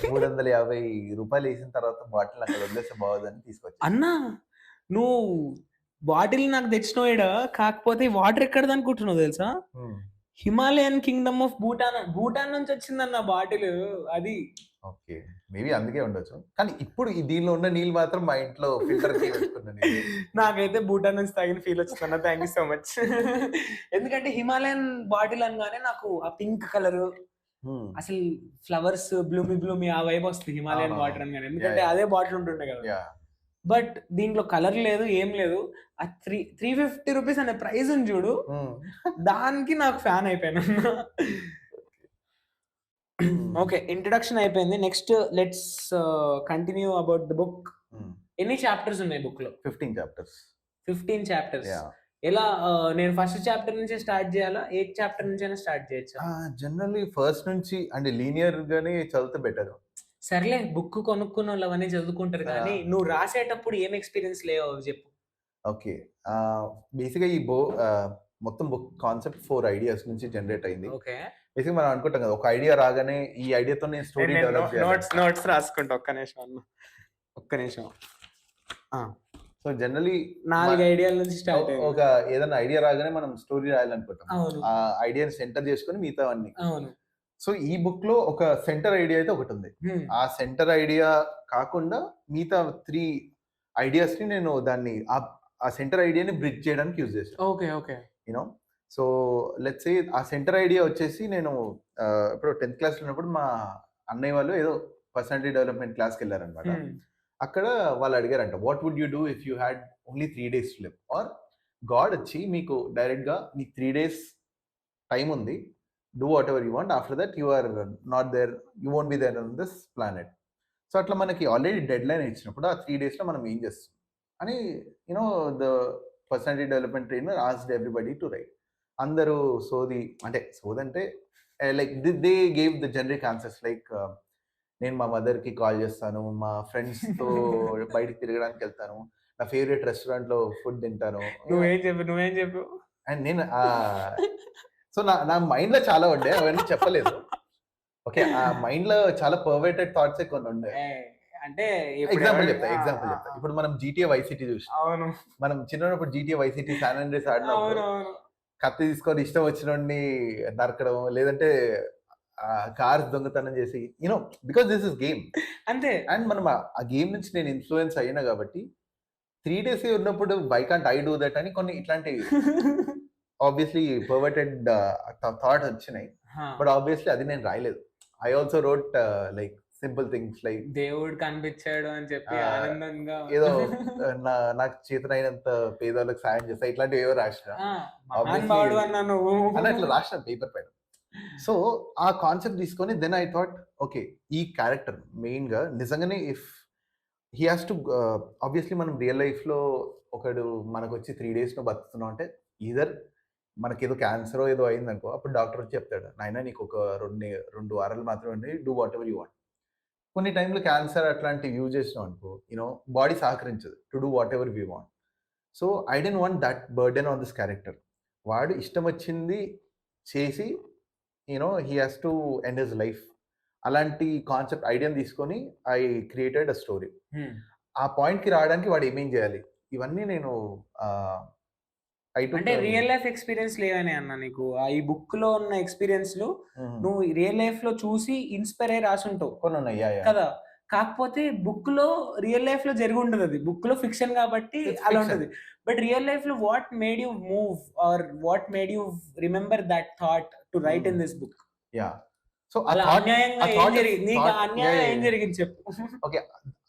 350 రూపాయలు వేసిన తర్వాత బాటిల్ అక్కడ వదిలేస్తే బాగోదని తీసుకొచ్చా. అన్నా నువ్వు బాటిల్ నాకు తెచ్చినోడా, కాకపోతే వాటర్ ఎక్కడది అనుకుంటున్నావు తెలుసా? హిమాలయన్ కింగ్డమ్ ఆఫ్ భూటాన్ నుంచి వచ్చిందన్న బాటిల్ అది. ఓకే, మేబీ అందుకే ఉండొచ్చు. కానీ ఇప్పుడు దీనిలో ఉన్న నీళ్ళు మాత్రం మా ఇంట్లో ఫిల్టర్ చేసుకున్నాను. నాకైతే భూటాన్ నుంచి తాగిన ఫీల్ వచ్చిందన్న. Thank you so much. ఎందుకంటే హిమాలయన్ బాటిల్ అనగానే నాకు ఆ పింక్ కలర్, అసలు ఫ్లవర్స్ బ్లూమీ ఆ వైబ్ వస్తుంది హిమాలయన్ వాటర్ అనగానే, ఎందుకంటే అదే బాటిల్ ఉంటుండే కదా. బట్ దీంట్లో కలర్ లేదు, ఏం లేదు. ఆ 350 రూపీస్ అనే ప్రైస్ ఉంది చూడు, దానికి నాకు ఫ్యాన్ అయిపోయాను. ఓకే, ఇంట్రడక్షన్ అయిపోయింది. Next let's continue about the book. ఎన్ని చాప్టర్స్ ఉన్నాయి బుక్ లో? 15 chapters. 15 chapters. ఎలా, నేను ఫస్ట్ చాప్టర్ నుంచి స్టార్ట్ చేయాలా, ఏ చాప్టర్ నుంచి అయినా స్టార్ట్ చేయొచ్చా? జనరల్లీ ఫస్ట్ నుంచి, అంటే లీనియర్ గానే చదివితే బెటర్. సర్లే, బుక్ కొనుక్కున్న వాళ్ళు అవన్నీ చదువుకుంటారు, కానీ నువ్వు రాసేటప్పుడు ఏం ఎక్స్పీరియన్స్ లేవో చెప్పు. ఓకే, బేసిక్గా ఈ మొత్తం బుక్ కాన్సెప్ట్ 4 ideas నుంచి జనరేట్ అయింది. ఓకే, బేసిక్ మనం అనుకుంటాం కదా, ఒక ఐడియా రాగానే ఈ ఐడియాతో నేను స్టోరీ డెవలప్ చేయాలి. నోట్స్ రాసుకుంటా, ఒక్క నిమిషం. సో జనరల్లీ 4 ఐడియాల నుంచి స్టార్ట్ అయ్యింది. ఒక ఏదైనా ఐడియా రాగానే మనం స్టోరీ రాయాలనుకుంటాం, ఆ ఐడియాని సెంటర్ చేసుకుని మిగతా అన్ని. సో ఈ బుక్ లో ఒక సెంటర్ ఐడియా అయితే ఒకటి ఉంది. ఆ సెంటర్ ఐడియా కాకుండా మిగతా 3 ideas ని నేను దాన్ని ఆ సెంటర్ ఐడియాని బ్రిడ్జ్ చేయడానికి యూజ్ చేస్తాను. Okay you know, so let's say ఆ సెంటర్ ఐడియా వచ్చేసి, నేను ఇప్పుడు 10th class లో ఉన్నప్పుడు మా అన్నయ్య వాళ్ళు ఏదో పర్సనాలిటీ డెవలప్మెంట్ క్లాస్కి వెళ్ళారనమాట. అక్కడ వాళ్ళు అడిగారంట, what would you do if you had only 3 days to live? Or God వచ్చి మీకు డైరెక్ట్ గా నీకు 3 days టైం ఉంది, do whatever you want, after that you are not there, you won't be there on this planet. So అట్లా మనకి ఆల్రెడీ డెడ్ లైన్ ఇచ్చినప్పుడు ఆ 3 daysలో మనం ఏం చేస్తాం అని you know the personality development trainer asked everybody to right. అందరూ సోది అంటే like they gave the generic answers like నేను మా మదర్కి కాల్ చేస్తాను, మా ఫ్రెండ్స్తో బయటికి తిరగడానికి వెళ్తాను, నా ఫేవరెట్ రెస్టారెంట్లో ఫుడ్ తింటాను. నువ్వేం చెప్పు అండ్ నేను సో నా మైండ్లో చాలా ఉండే, అవన్నీ చెప్పలేదు. ఓకే, ఆ మైండ్లో చాలా పర్వర్టెడ్ థాట్స్ కొన్ని ఉండే. అంటే ఎగ్జాంపుల్ చెప్తా. ఇప్పుడు మనం GTA Vice City చూసాం. అవును, మనం చిన్నప్పుడు GTA Vice City San Andreas ఆడినప్పుడు కత్తి తీసుకొని ఇష్టం వచ్చినోడిని నరకడం, లేదంటే కార్స్ దొంగతనం చేసి బికాస్ దిస్ ఇస్ గేమ్ అంతే. అండ్ మనం ఆ గేమ్ నుంచి నేను ఇన్ఫ్లుయెన్స్ అయినా కాబట్టి 3 days ఉన్నప్పుడు why can't I do that అని కొన్ని ఇట్లాంటి ఆబ్వియస్లీ పర్వర్టెడ్ థాట్ వచ్చినాయి. బట్ ఆబ్వియస్లీ అది నేను రాయలేదు. I also wrote like simple things like దేవుడు కనిపించాడు అని చెప్పి ఆనందంగా ఏదో నాకు చేతనైనంత పేదోళ్ళకి సాయం చేస్తా, ఇట్లాంటివి ఏవో రాసిన అట్లా రాసిన పేపర్ పైన. సో ఆ కాన్సెప్ట్ తీసుకొని దెన్ ఐ థాట్ ఓకే, ఈ క్యారెక్టర్ మెయిన్ గా నిజంగానే if he has to obviously మనం రియల్ లైఫ్ లో ఒకడు మనకు వచ్చి 3 days బతుకుతున్నాం అంటే ఈధర్ మనకి ఏదో క్యాన్సర్ ఏదో అయిందనుకో, అప్పుడు డాక్టర్ వచ్చి చెప్తాడు, నాయన నీకు ఒక 2 వారాలు మాత్రమే, do whatever you want. కొన్ని టైంలో క్యాన్సర్ అట్లాంటివి యూజ్ చేసినాం అనుకో, బాడీ సహకరించదు to do whatever we want. So I don't want that burden on this character. వాడు ఇష్టం వచ్చింది చేసి he has to end his life. అలాంటి కాన్సెప్ట్ ఐడియాని తీసుకొని ఐ క్రియేటెడ్ అ స్టోరీ. ఆ పాయింట్కి రావడానికి వాడు ఏమేం చేయాలి, ఇవన్నీ నేను అంటే రియల్ లైఫ్ ఎక్స్పీరియన్స్ లేవనే అన్న నీకు ఈ బుక్ లో ఉన్న ఎక్స్పీరియన్స్ నువ్వు రియల్ లైఫ్ లో చూసి ఇన్స్పైర్ అయ్యి రాసుంటావు కొన్ని ఉన్నాయి కదా. కాకపోతే బుక్ లో రియల్ లైఫ్ లో జరిగి ఉంటుంది, అది బుక్ లో ఫిక్షన్ కాబట్టి అలా ఉంటుంది. బట్ రియల్ లైఫ్ లో what made you move or what made you remember that thought to write in this book? So అన్యాయంగా ఏం జరిగింది చెప్పు. ఓకే,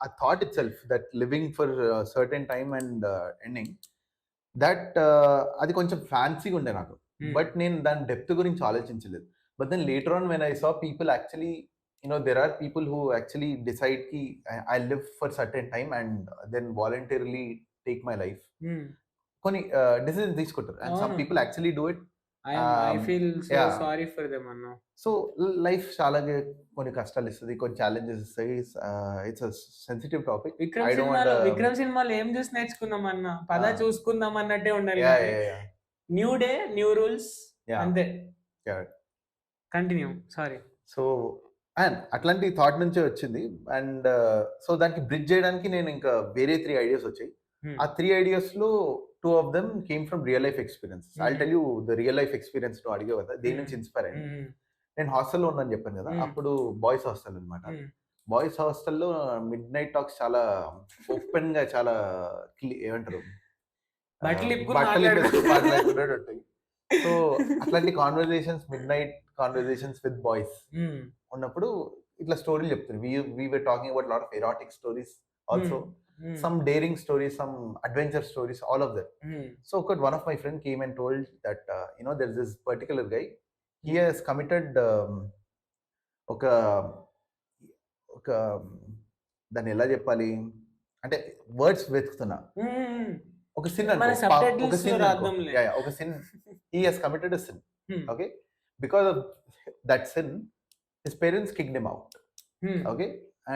ఆ thought itself that living for certain time and ending that అది కొంచెం ఫ్యాన్సీగా ఉండే నాకు. బట్ నేను దాని డెప్త్ గురించి ఆలోచించలేదు. But then later on when I saw people actually there are people who actually decide ki I live for certain time and then voluntarily take my life. Koni decisions తీసుకుంటారు and some people actually do it. I feel so sorry for them anna. So life చాలా కొన్ని కష్టాలు ఇస్తుంది, కొన్ని ఛాలెంజెస్ ఇస్తాయి. It's a sensitive topic. Vikram సినిమాలో ఏం చూసి నేర్చుకున్నాం అన్న, పద చూసుకుందాం అన్నట్టే ఉండాలి. న్యూ డే న్యూ రూల్స్ అంతే. Continue, sorry. సో అండ్ అట్లాంటి థాట్ నుంచే వచ్చింది. అండ్ సో దానికి బ్రిడ్జ్ చేయడానికి నేను ఇంకా వేరే 3 ideas వచ్చాయి. ఆ 3 ideas లో 2 of them came from real life experiences. I'll tell you the real life experience ను అడిగే కదా, దేని నుంచి ఇన్స్పైర్ అయ్యింది. నేను హాస్టల్లో ఉన్నాను చెప్పాను కదా, అప్పుడు బాయ్స్ హాస్టల్ అనమాట. బాయ్స్ హాస్టల్లో మిడ్ నైట్ టాక్స్ చాలా ఓపెన్ గా చాలా ఏమంటారు ఉంటాయి. సో అట్లాంటి conversations, mid night conversations with boys ఉన్నప్పుడు ఇట్లా స్టోరీలు చెప్తారు. we were talking about a lot of erotic stories also, some daring stories, some adventure stories, all of that. So one of my friend came and told that there's this particular guy, he has committed ఒక దాన్ని ఎలా చెప్పాలి అంటే వర్డ్స్ వెతుకుతున్నా, ఒక sin he has committed a sin. Okay, because of that sin his parents kicked him out. Okay,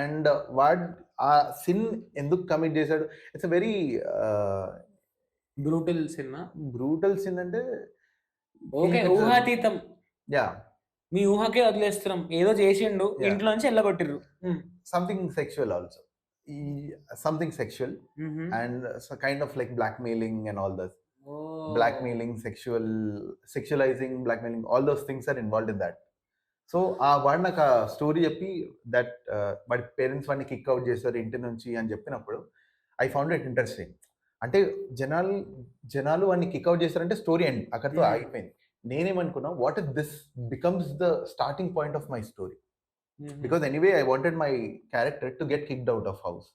and what ఆ sin ఎందుకు కమిట్ చేశాడు, it's a very brutal sin అంటే ఓకే ఊహాతీతం. యా, మీ ఊహకే వదిలేస్తున్నాం, ఏదో చేసిండు ఇంట్లో నుంచి వెళ్ళగొట్టిర్రు. Something sexual also, something sexual and so kind of like blackmailing and all that. Blackmailing, sexualizing, blackmailing, all those things are involved in that. So ఆ వాడు నాకు ఆ స్టోరీ చెప్పి దట్ వాడి పేరెంట్స్ వాడిని కిక్ అవుట్ చేశారు ఇంటి నుంచి అని చెప్పినప్పుడు ఐ ఫౌండ్ ఇట్ ఇంట్రెస్టింగ్. అంటే జనాలు వాడిని కిక్ అవుట్ చేశారంటే స్టోరీ ఎండ్ అక్కడితో ఆగిపోయింది. నేనేమనుకున్నా, what if this becomes the starting point of my story, because anyway I wanted my character to get kicked out of house.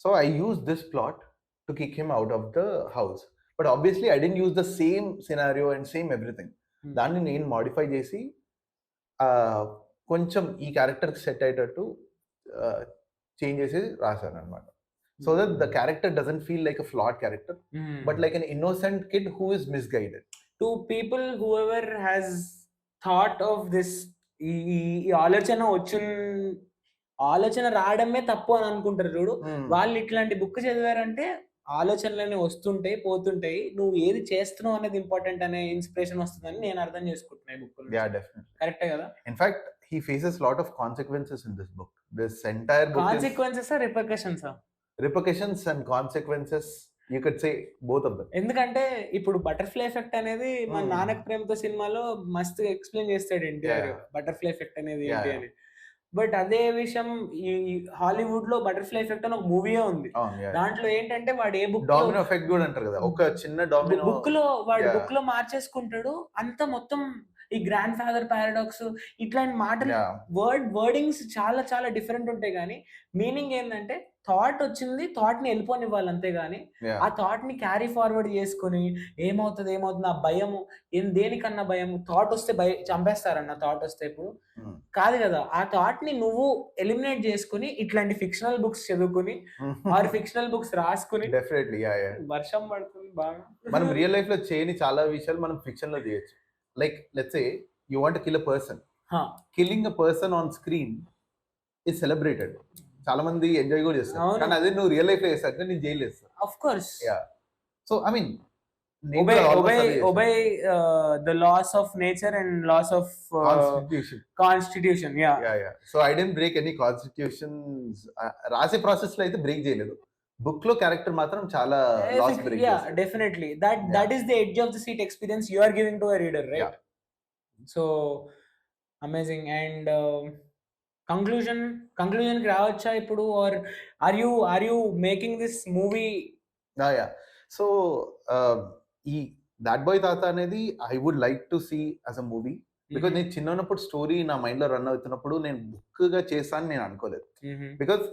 So I used this plot to kick him out of the house, but obviously I didn't use the same scenario and same everything. Danni nenu modify chesi కొంచెం ఈ క్యారెక్టర్కి సెట్ అయ్యేటట్టు చేంజ్ చేసి రాశాను అనమాట. So that the character doesn't feel like a ఫ్లాడ్ character, but like an innocent kid who is misguided. To people whoever has thought of this, ఈ ఆలోచన రావడమే తప్పు అని అనుకుంటారు చూడు, వాళ్ళు ఇట్లాంటి బుక్ చదివారంటే ఆలోచనలన్నీ వస్తుంటాయి పోతుంటాయి, నువ్వు ఏది చేస్తున్నావు అనేది ఇంపార్టెంట్ అనే ఇన్స్పిరేషన్ వస్తుందని నేను అర్థం చేసుకుంటున్నాను ఈ బుక్. Yeah, definitely. కరెక్టే కదా? In fact, he faces lot of consequences in this book. This entire book consequences repercussions repercussions and consequences, you could say both of them. ఎందుకంటే ఇప్పుడు బటర్ఫ్లై ఎఫెక్ట్ అనేది మన నానక్ ప్రేమతో సినిమాలో మస్తు ఎక్స్ప్లెయిన్ చేస్తాడు ఎన్టీఆర్, బటర్ఫ్లై ఎఫెక్ట్ అనేది ఏంటి అని. బట్ అదే విషయం ఈ హాలీవుడ్ లో బటర్ఫ్లై ఎఫెక్ట్ అని ఒక మూవీయే ఉంది. దాంట్లో ఏంటంటే వాడు ఏ బుక్ డామినో ఎఫెక్ట్ కూడా అంటారు కదా, ఒక చిన్న డామినో బుక్ లో వాడు బుక్ లో మార్చేసుకుంటాడు అంత మొత్తం. ఈ గ్రాండ్ ఫాదర్ పారాడాక్స్ ఇట్లాంటి మాటలు వర్డింగ్స్ చాలా చాలా డిఫరెంట్ ఉంటాయి, కానీ మీనింగ్ ఏంటంటే థాట్ వచ్చింది, థాట్ ని వెళ్ళిపోనివ్వాలి అంతేగాని ఆ థాట్ ని క్యారీ ఫార్వర్డ్ చేసుకుని ఏమవుతుంది ఆ భయము దేనికన్నా భయము, థాట్ వస్తే చంపేస్తారన్న థాట్ వస్తే ఇప్పుడు కాదు కదా, ఆ థాట్ ని నువ్వు ఎలిమినేట్ చేసుకుని ఇట్లాంటి ఫిక్షనల్ బుక్స్ చదువుకుని ఆర్ ఫిక్షనల్ బుక్స్ రాసుకుని డెఫినెట్లీ వర్షం పడుతుంది బాగా. మనం రియల్ లైఫ్ లో చేయని చాలా విషయాలు మనం ఫిక్షన్ లో చేయొచ్చు. Like, let's say you want to kill a person. Killing a person on screen is celebrated. చాలా మంది ఎంజాయ్ కూడా చేస్తారు, కానీ అదే నువ్వు రియల్ లైఫ్ లో చేస్తారంటే నేను జైలు వేస్తాను. Of course. Yeah. So I mean obey the laws of nature and laws of constitution. Yeah. So I didn't break any constitutions. రాసే ప్రాసెస్ లో అయితే బ్రేక్ చేయలేదు, బుక్ లో క్యారెక్టర్ మాత్రం చాలా లాస్ బ్రేక్ చేశారు. Definitely that is the edge of the seat experience you are giving to a reader, right? So amazing. And conclusion కి రావచ్చా ఇప్పుడు, or are you making this movie? Yeah. So ఈ దాట్ బాయ్ తాత అనేది I would like to see as a movie, because నేను చిన్నప్పుడు స్టోరీ నా మైండ్ లో రన్ అవుతున్నప్పుడు నేను బుక్ గా చేస్తాను నేను అనుకోలేదు. Because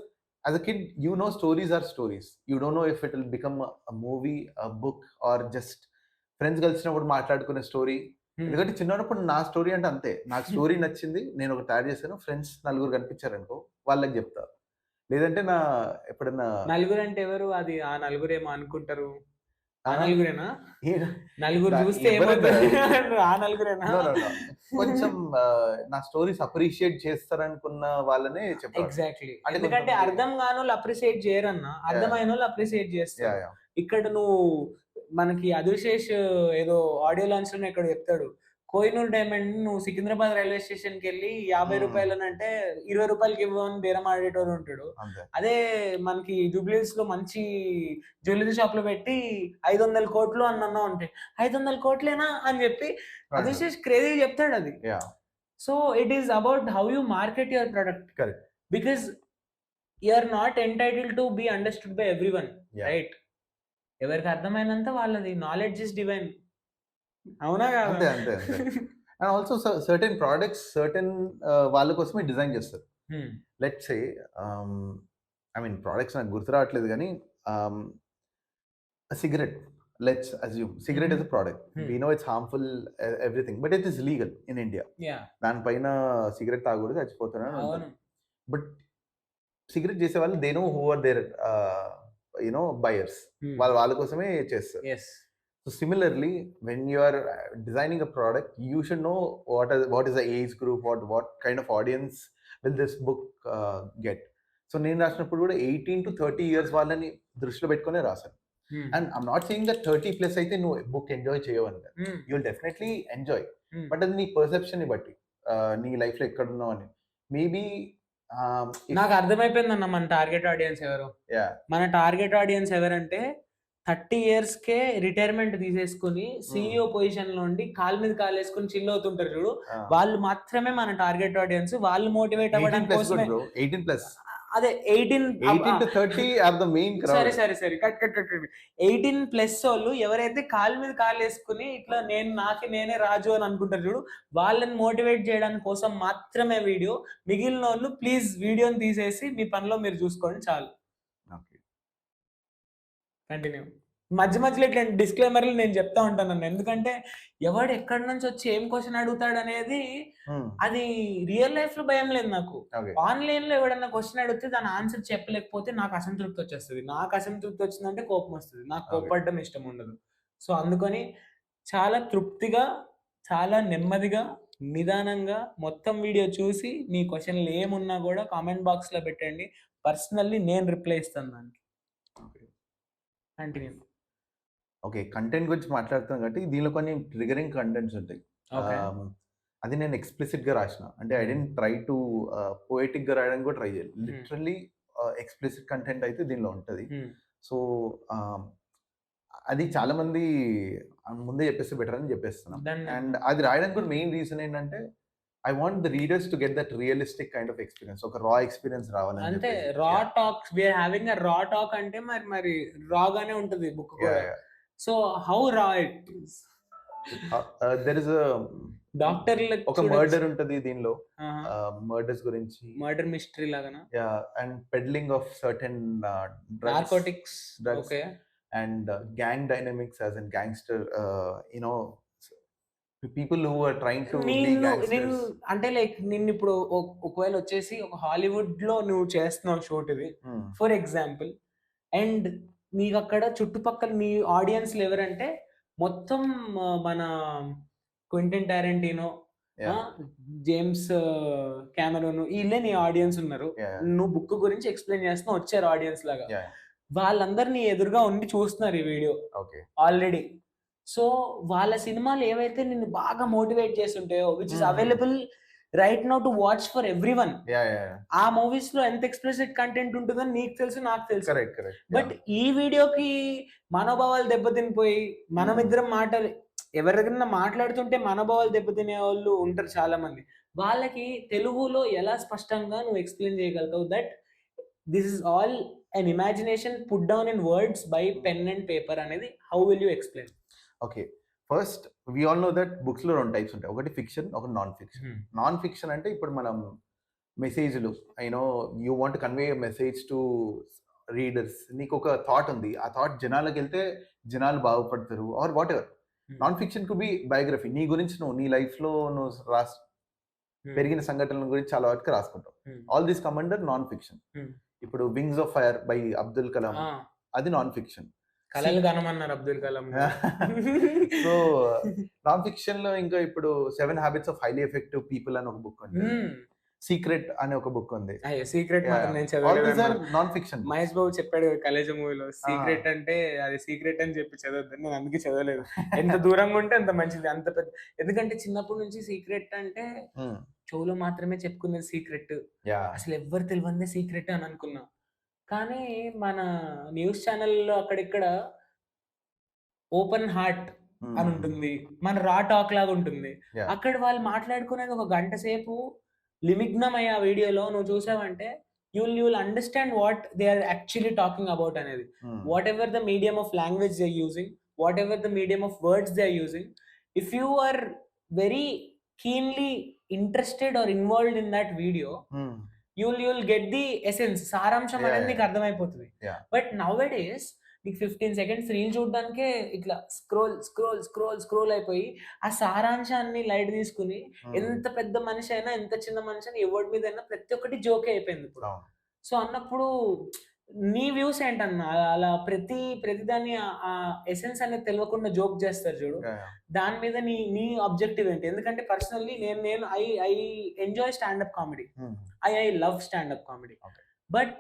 as a kid, you know, stories are stories. You don't know if it will become a movie, a book, or just friends కలిసినప్పుడు మాట్లాడుకునే స్టోరీ. ఎందుకంటే చిన్నప్పుడు నా స్టోరీ అంటే అంతే, నాకు స్టోరీ నచ్చింది, నేను ఒకటి తయారు చేశాను, ఫ్రెండ్స్ నలుగురు కనిపించారు అనుకో వాళ్ళకి చెప్తా. లేదంటే నా ఎప్పుడన్నా నలుగురు అంటే ఎవరు, అది ఆ నలుగురు ఏమో అనుకుంటారు, ఆ నలుగురేనా? నలుగురు చూస్తే ఆ నలుగురేనా? కొంచెం నా స్టోరీస్ అప్రిషియేట్ చేస్తారనుకున్న వాళ్ళనే చెప్పారు. ఎగ్జాక్ట్లీ. ఎందుకంటే అర్థం కాని వాళ్ళు అప్రిషియేట్ చేయరన్నా, అర్థమైన వాళ్ళు అప్రిషియేట్ చేస్తారు. ఇక్కడ నువ్వు మనకి అభిషేష్ ఏదో ఆడియో లాంచ్ లో ఇక్కడ చెప్తాడు, కోహినూర్ డైమండ్ నువ్వు సికింద్రాబాద్ రైల్వే స్టేషన్ కి వెళ్ళి 50 రూపాయలు అంటే 20 రూపాయలకి ఇవ్వని బేరం ఆడేటోడు ఉంటాడు. అదే మనకి జూబ్లీస్ లో మంచి జ్యువెలరీ షాప్ లో పెట్టి 500 కోట్లు అన్నా అంటే 500 కోట్లేనా అని చెప్పి అభిషేష్ క్రేజీ చెప్తాడు అది. So it is about how you market your product. Correct. Because you are not entitled to be understood by everyone, right? ఎవరికి అర్థమైనంత వాళ్ళది. Knowledge is divine. అవునా కాదా? అంతే. And also certain products certain వాళ్ళ కోసమే డిజైన్ చేస్తారు. Let's say I mean products నాకు గుర్తు రావట్లేదు, కానీ cigarette, let's assume cigarette is a product. We know it's harmful everything, but it is legal in India. దానిపైన సిగరెట్ తాగకూడదు, చచ్చిపోతున్నాను. బట్ సిగరెట్ చేసే వాళ్ళు they know who are their buyers, వాళ్ళ కోసమే చేస్తారు. So similarly, when you are designing a product, you should know what is the age group, what kind of audience will this book get. So నేను రాసినప్పుడు కూడా 18 to 30 years వాళ్ళని దృష్టిలో పెట్టుకునే రాశాను. And I'm not saying that 30 plus అయితే నువ్వు బుక్ ఎంజాయ్ చేయవని. You will definitely enjoy, but అది నీ పర్సెప్షన్ ని బట్టి, నీ లైఫ్ లో ఎక్కడ ఉన్నావు అని. మేబీ నాకు అర్థమైపోయింది అన్న మన టార్గెట్ ఆడియన్స్ ఎవరు. మన టార్గెట్ ఆడియన్స్ ఎవరంటే 30 years కే రిటైర్మెంట్ తీసేసుకుని CEO పొజిషన్ లో ఉండి కాలు మీద కాలు వేసుకుని చిల్ అవుతుంటారు చూడు, వాళ్ళు మాత్రమే మన టార్గెట్ ఆడియన్స్. వాళ్ళు మోటివేట్ అవ్వడానికి కోసమే 18 plus అదే 18 to 30 are the main crowd. సరే కట్ 18 ప్లస్ వాళ్ళు ఎవరైతే కాలు మీద కాలు వేసుకుని ఇట్లా నేనే రాజు అని అనుకుంటారు చూడు, వాళ్ళని మోటివేట్ చేయడానికి కోసం మాత్రమే వీడియో. మిగిలిన వాళ్ళు ప్లీజ్ వీడియోని తీసేసి మీ పనిలో మీరు చూసుకోండి చాలు. కంటిన్యూ. మధ్య మధ్యలో ఇట్లాంటి డిస్క్లైమర్లు నేను చెప్తా ఉంటాను. ఎందుకంటే ఎవడు ఎక్కడి నుంచి వచ్చి ఏం క్వశ్చన్ అడుగుతాడు అనేది అది రియల్ లైఫ్ లో భయం లేదు నాకు. ఆన్లైన్ లో ఎవడన్నా క్వశ్చన్ అడిగితే దాని ఆన్సర్ చెప్పలేకపోతే నాకు అసంతృప్తి వచ్చేస్తుంది. నాకు అసంతృప్తి వచ్చిందంటే కోపం వస్తుంది. నాకు కోపడడం ఇష్టం ఉండదు. సో అందుకని చాలా తృప్తిగా, చాలా నెమ్మదిగా, నిదానంగా మొత్తం వీడియో చూసి మీ క్వశ్చన్లు ఏమున్నా కూడా కామెంట్ బాక్స్ లో పెట్టండి. పర్సనల్లీ నేను రిప్లై ఇస్తాను దానికి. కంటిన్యూ. ఓకే, కంటెంట్ గురించి మాట్లాడుతాం కాబట్టి దీనిలో కొన్ని ట్రిగరింగ్ కంటెంట్స్ ఉంటాయి. అది నేను ఎక్స్ప్లిసిట్ గా రాసిన, అంటే I dent try to poetic గా రాయడానికి కూడా ట్రై చేయాలి. లిటరల్లీ ఎక్స్ప్లిసిట్ కంటెంట్ అయితే దీనిలో ఉంటుంది. సో అది చాలా మంది ముందే చెప్పేస్తే బెటర్ అని చెప్పేస్తున్నాం. అండ్ అది రాయడానికి కూడా మెయిన్ రీజన్ ఏంటంటే I want the readers to get that realistic kind of experience, ఒక రా ఎక్స్పీరియన్స్ రావాలని. అంటే raw talks we are having a raw talk అంటే మరి రా గానే ఉంటుంది బుక్ కూడా. So how raw it is? There is doctor ఒక మర్డర్ ఉంటది దీనిలో, మర్డర్స్ గురించి, మర్డర్ మిస్టరీ లాగానా? Yeah, and peddling of certain narcotics, okay, and gang dynamics as in gangster, people who are trying to be gangsters. అంటే లైక్ నిన్ను ఇప్పుడు ఒకవేళ వచ్చేసి ఒక హాలీవుడ్ లో నువ్వు చేస్తున్నావు షూట్ ఇది ఫర్ ఎగ్జాంపుల్, అండ్ నీకు అక్కడ చుట్టుపక్కల నీ ఆడియన్స్ ఎవరంటే మొత్తం మన క్వింటన్ టారెంటినో, జేమ్స్ కెమెరూన్, వీళ్ళే నీ ఆడియన్స్ ఉన్నారు. నువ్వు బుక్ గురించి ఎక్స్ప్లెయిన్ చేస్తున్నావు, వచ్చారు ఆడియన్స్ లాగా. వాళ్ళందరినీ ఎదురుగా ఉండి చూస్తున్నారు ఈ వీడియో ఆల్రెడీ. సో వాళ్ళ సినిమాలు ఏవైతే నిన్ను బాగా మోటివేట్ చేస్తుంటాయో, which is available right now to watch for everyone. ఆ మూవీస్ లో ఎంత ఎక్స్ప్లిసిట్ కంటెంట్ ఉంటుందని నీకు తెలుసు, నాకు తెలుసు. బట్ ఈ వీడియోకి మనోభావాలు దెబ్బతినిపోయి మనమిద్దరం ఎవరికైనా మాట్లాడుతుంటే మనోభావాలు దెబ్బతినే వాళ్ళు ఉంటారు చాలా మంది. వాళ్ళకి తెలుగులో ఎలా స్పష్టంగా నువ్వు ఎక్స్ప్లెయిన్ చేయగలుగుతావు that this is all an imagination put down in words by pen and paper అనేది how will you explain? Okay, first we all know that books లో రెండు టైప్స్ ఉంటాయి, ఒకటి ఫిక్షన్, ఒకటి నాన్ ఫిక్షన్. నాన్ ఫిక్షన్ అంటే ఇప్పుడు మనం మెసేజ్లు, you want convey message to readers, నీకు ఒక థాట్ ఉంది, ఆ థాట్ జనాలకు వెళ్తే జనాలు బాగుపడతారు or whatever. Non fiction కు బి బయోగ్రఫీ, నీ గురించి నీ లైఫ్ లో నువ్వు పెరిగిన సంఘటనల గురించి చాలా వరకు రాసుకుంటావు. All this come under non fiction. ఇప్పుడు wings of fire by Abdul Kalam, అది నాన్ ఫిక్షన్. కలలు కనమన్నారు Abdul Kalam. So non fiction లో ఇంకా ఇప్పుడు 7 habits of highly effective people అని ఒక బుక్ ఉంది, సీక్రెట్ అనే ఒక బుక్ ఉంది. సీక్రెట్ మాత్రం నేను చదవలేదు. Non fiction. మహేష్ బాబు చెప్పాడు కలేజ మూవీలో, సీక్రెట్ అంటే అది సీక్రెట్ అని చెప్పి చదవద్దని. నేను అందుకే చదవలేదు. ఎంత దూరంగా ఉంటే అంత మంచిది, అంత పెద్ద. ఎందుకంటే చిన్నప్పటి నుంచి సీక్రెట్ అంటే షోలో మాత్రమే చెప్పుకునేది సీక్రెట్, అసలు ఎవ్వరు తెలియదే సీక్రెట్ అని అనుకున్నా. కానీ మన న్యూస్ ఛానల్లో అక్కడిక్కడ ఓపెన్ హార్ట్ అని ఉంటుంది, మన రా టాక్ లాగా ఉంటుంది. అక్కడ వాళ్ళు మాట్లాడుకునేది ఒక గంట సేపు లిమిగ్నమయ్యే ఆ వీడియోలో నువ్వు చూసావంటే you will understand what they are actually talking about అనేది. Whatever the medium of language they are using, whatever the medium of words they are using, if you are very keenly interested or involved in that video, you will get the essence, సారాంశం అనేది నీకు అర్థమైపోతుంది. బట్ nowadays నీకు 15 seconds రీల్ చూడడానికే ఇట్లా స్క్రోల్ స్క్రోల్ స్క్రోల్ స్క్రోల్ అయిపోయి ఆ సారాంశాన్ని లైట్ తీసుకుని ఎంత పెద్ద మనిషి అయినా ఎంత చిన్న మనిషి అయినా ఎవరి మీద అయినా ప్రతి ఒక్కటి జోకే అయిపోయింది ఇప్పుడు. సో అన్నప్పుడు నీ వ్యూస్ ఏంటన్నా? అలా ప్రతిదాన్ని ఆ ఎసెన్స్ అనేది తెలియకుండా జోక్ చేస్తారు చూడు, దాని మీద నీ ఆబ్జెక్టివ్ ఏంటి? ఎందుకంటే పర్సనల్లీ నేను I enjoy standup comedy, I love standup comedy. But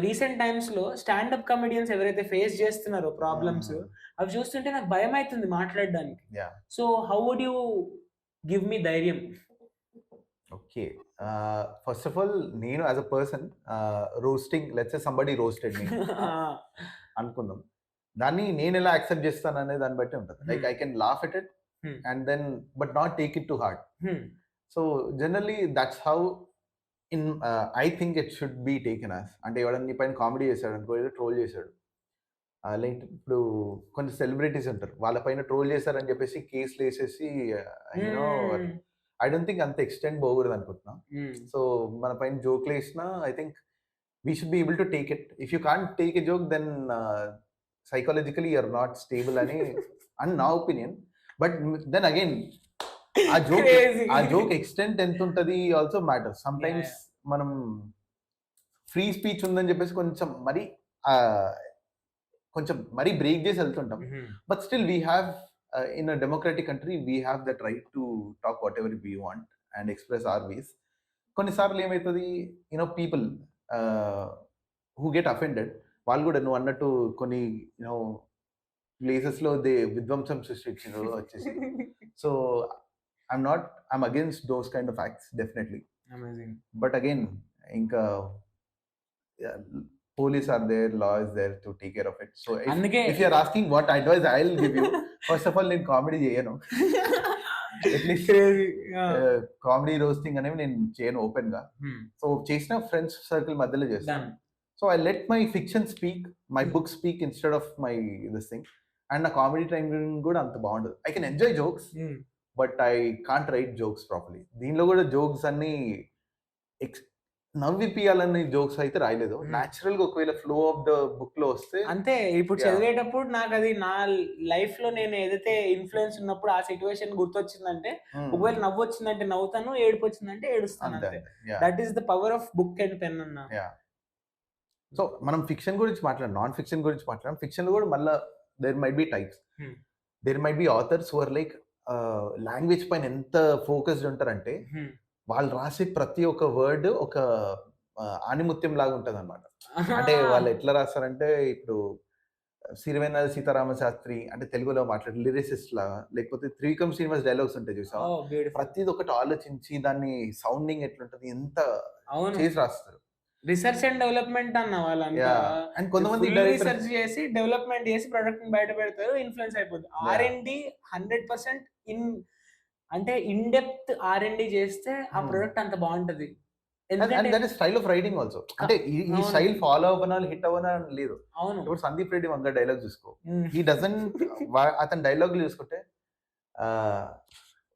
recent times లో స్టాండప్ కమెడియన్స్ ఎవరైతే ఫేస్ చేస్తున్నారో ప్రాబ్లమ్స్, అవి చూస్తుంటే నాకు భయం అవుతుంది మాట్లాడడానికి. So how would you give me ధైర్యం? ఓకే, ఫస్ట్ ఆఫ్ ఆల్ నేను as a person roasting, let's say somebody roasted me అనుకుందాం, దాన్ని నేను ఎలా యాక్సెప్ట్ చేస్తాను అనే దాన్ని బట్టి ఉంటుంది. Like I can laugh at it and then but not take it to heart. So generally that's how I think it should be taken as. అంటే ఎవడన్నా నీ పైన కామెడీ చేశాడు అనుకో, ఏదో ట్రోల్ చేశాడు, లైక్ ఇప్పుడు కొన్ని సెలబ్రిటీస్ ఉంటారు, వాళ్ళ పైన ట్రోల్ చేశారని చెప్పేసి కేసులు వేసేసి యూనో ఐ డోంట్ థింక్ అంత ఎక్స్టెండ్ పోకూడదు అనుకుంటున్నా. సో మన పైన జోక్లు వేసినా I think we should be able to take it. If you can't take a joke then psychologically you're not stable అని నా ఒపీనియన్. బట్ దెన్ అగైన్ ఆ జోక్ ఎక్స్టెంట్ ఎంత ఉంటది ఆల్సో మ్యాటర్. సమ్ టైమ్స్ మనం ఫ్రీ స్పీచ్ ఉందని చెప్పేసి కొంచెం మరీ బ్రేక్ చేసి వెళ్తుంటాం. But still we have in a democratic country we have that right to talk whatever we want and express our ways. కొన్నిసార్లు ఏమవుతుంది, పీపుల్ హూ గెట్ అఫెండెడ్ వాళ్ళు కూడా నువ్వు అన్నట్టు కొన్ని ప్లేసెస్ లో విధ్వంసం సృష్టించారు వచ్చేసి. So I'm against those kind of acts definitely. But again ఇంకా police are there, law is there to take care of it. So if you are asking what advice I'll give you, first of all నేను కామెడీ చేయను. అట్లీస్ట్ కామెడీ రోస్టింగ్ అనేవి నేను చేయను ఓపెన్ గా. సో చేసిన ఫ్రెండ్స్ సర్కిల్ మధ్యలో చేస్తాను. So I let my fiction speak, my book speak instead of my this thing. And నా కామెడీ టైమింగ్ కూడా అంత బాగుండదు. I can enjoy jokes but I can't right jokes properly. దీనిలో కూడా జోక్స్ అన్ని నవ్విపియాలని జోక్స్ అయితే రాయలేదు. నాచురల్ గా ఒకవేళ ఫ్లో ఆఫ్ ద బుక్ లో వస్తే అంతే. ఇప్పుడు చదివేటప్పుడు నాకు అది నా లైఫ్ లో నేను ఏదైతే ఇన్ఫ్లుయెన్స్ ఉన్నప్పుడు ఆ సిచ్యువేషన్ గుర్తొచ్చిందంటే, ఒకవేళ నవ్వు వచ్చిందంటే నవ్వుతాను, ఏడుపు వచ్చిందంటే ఏడుస్తాను. అంతే. That is the power of book and pen అన్న. సో మనం ఫిక్షన్ గురించి మాట్లాడాం, నాన్ ఫిక్షన్ గురించి మాట్లాడాం. ఫిక్షన్ కూడా మళ్ళీ there might be types. There might be authors who are like language పైన ఎంత ఫోకస్డ్ ఉంటారంటే వాళ్ళు రాసే ప్రతి ఒక్క వర్డ్ ఒక ఆణిముత్యం లాగా ఉంటది అనమాట. అంటే వాళ్ళు ఎట్లా రాస్తారంటే, ఇప్పుడు సిరివెన్నెల సీతారామ శాస్త్రి అంటే తెలుగులో మాట్లాడే లిరిసిస్ట్ లాగా, లేకపోతే త్రివిక్రమ్ శ్రీనివాస్ డైలాగ్స్ ఉంటాయి చూసావా, ప్రతిది ఒకటి ఆలోచించి దాన్ని సౌండింగ్ ఎట్లుంటది ఎంత చేసి రాస్తారు. రిసర్చ్ అండ్ డెవలప్మెంట్ అన్న వాళ్ళంతా. అండ్ కొంతమంది రిసర్చ్ చేసి డెవలప్మెంట్ చేసి ప్రొడక్ట్ బయట పెడతారు, ఇన్ఫ్లుయెన్స్ అయిపోతుంది. R&D 100% అంటే ఇన్ డెప్త్ R&D చేస్తే ఆ ప్రొడక్ట్ అంత బాగుంటది. And that is style of writing also. అంటే ఈ స్టైల్ ఫాలో అవ్వనాలి, హిట్ అవ్వనాలి లేదు. అవును. ఇప్పుడు సందీప్ రెడ్డి వంగ డైలాగ్ చూసుకో, హీ డజంట్ అతని డైలాగులు చూసుకుంటే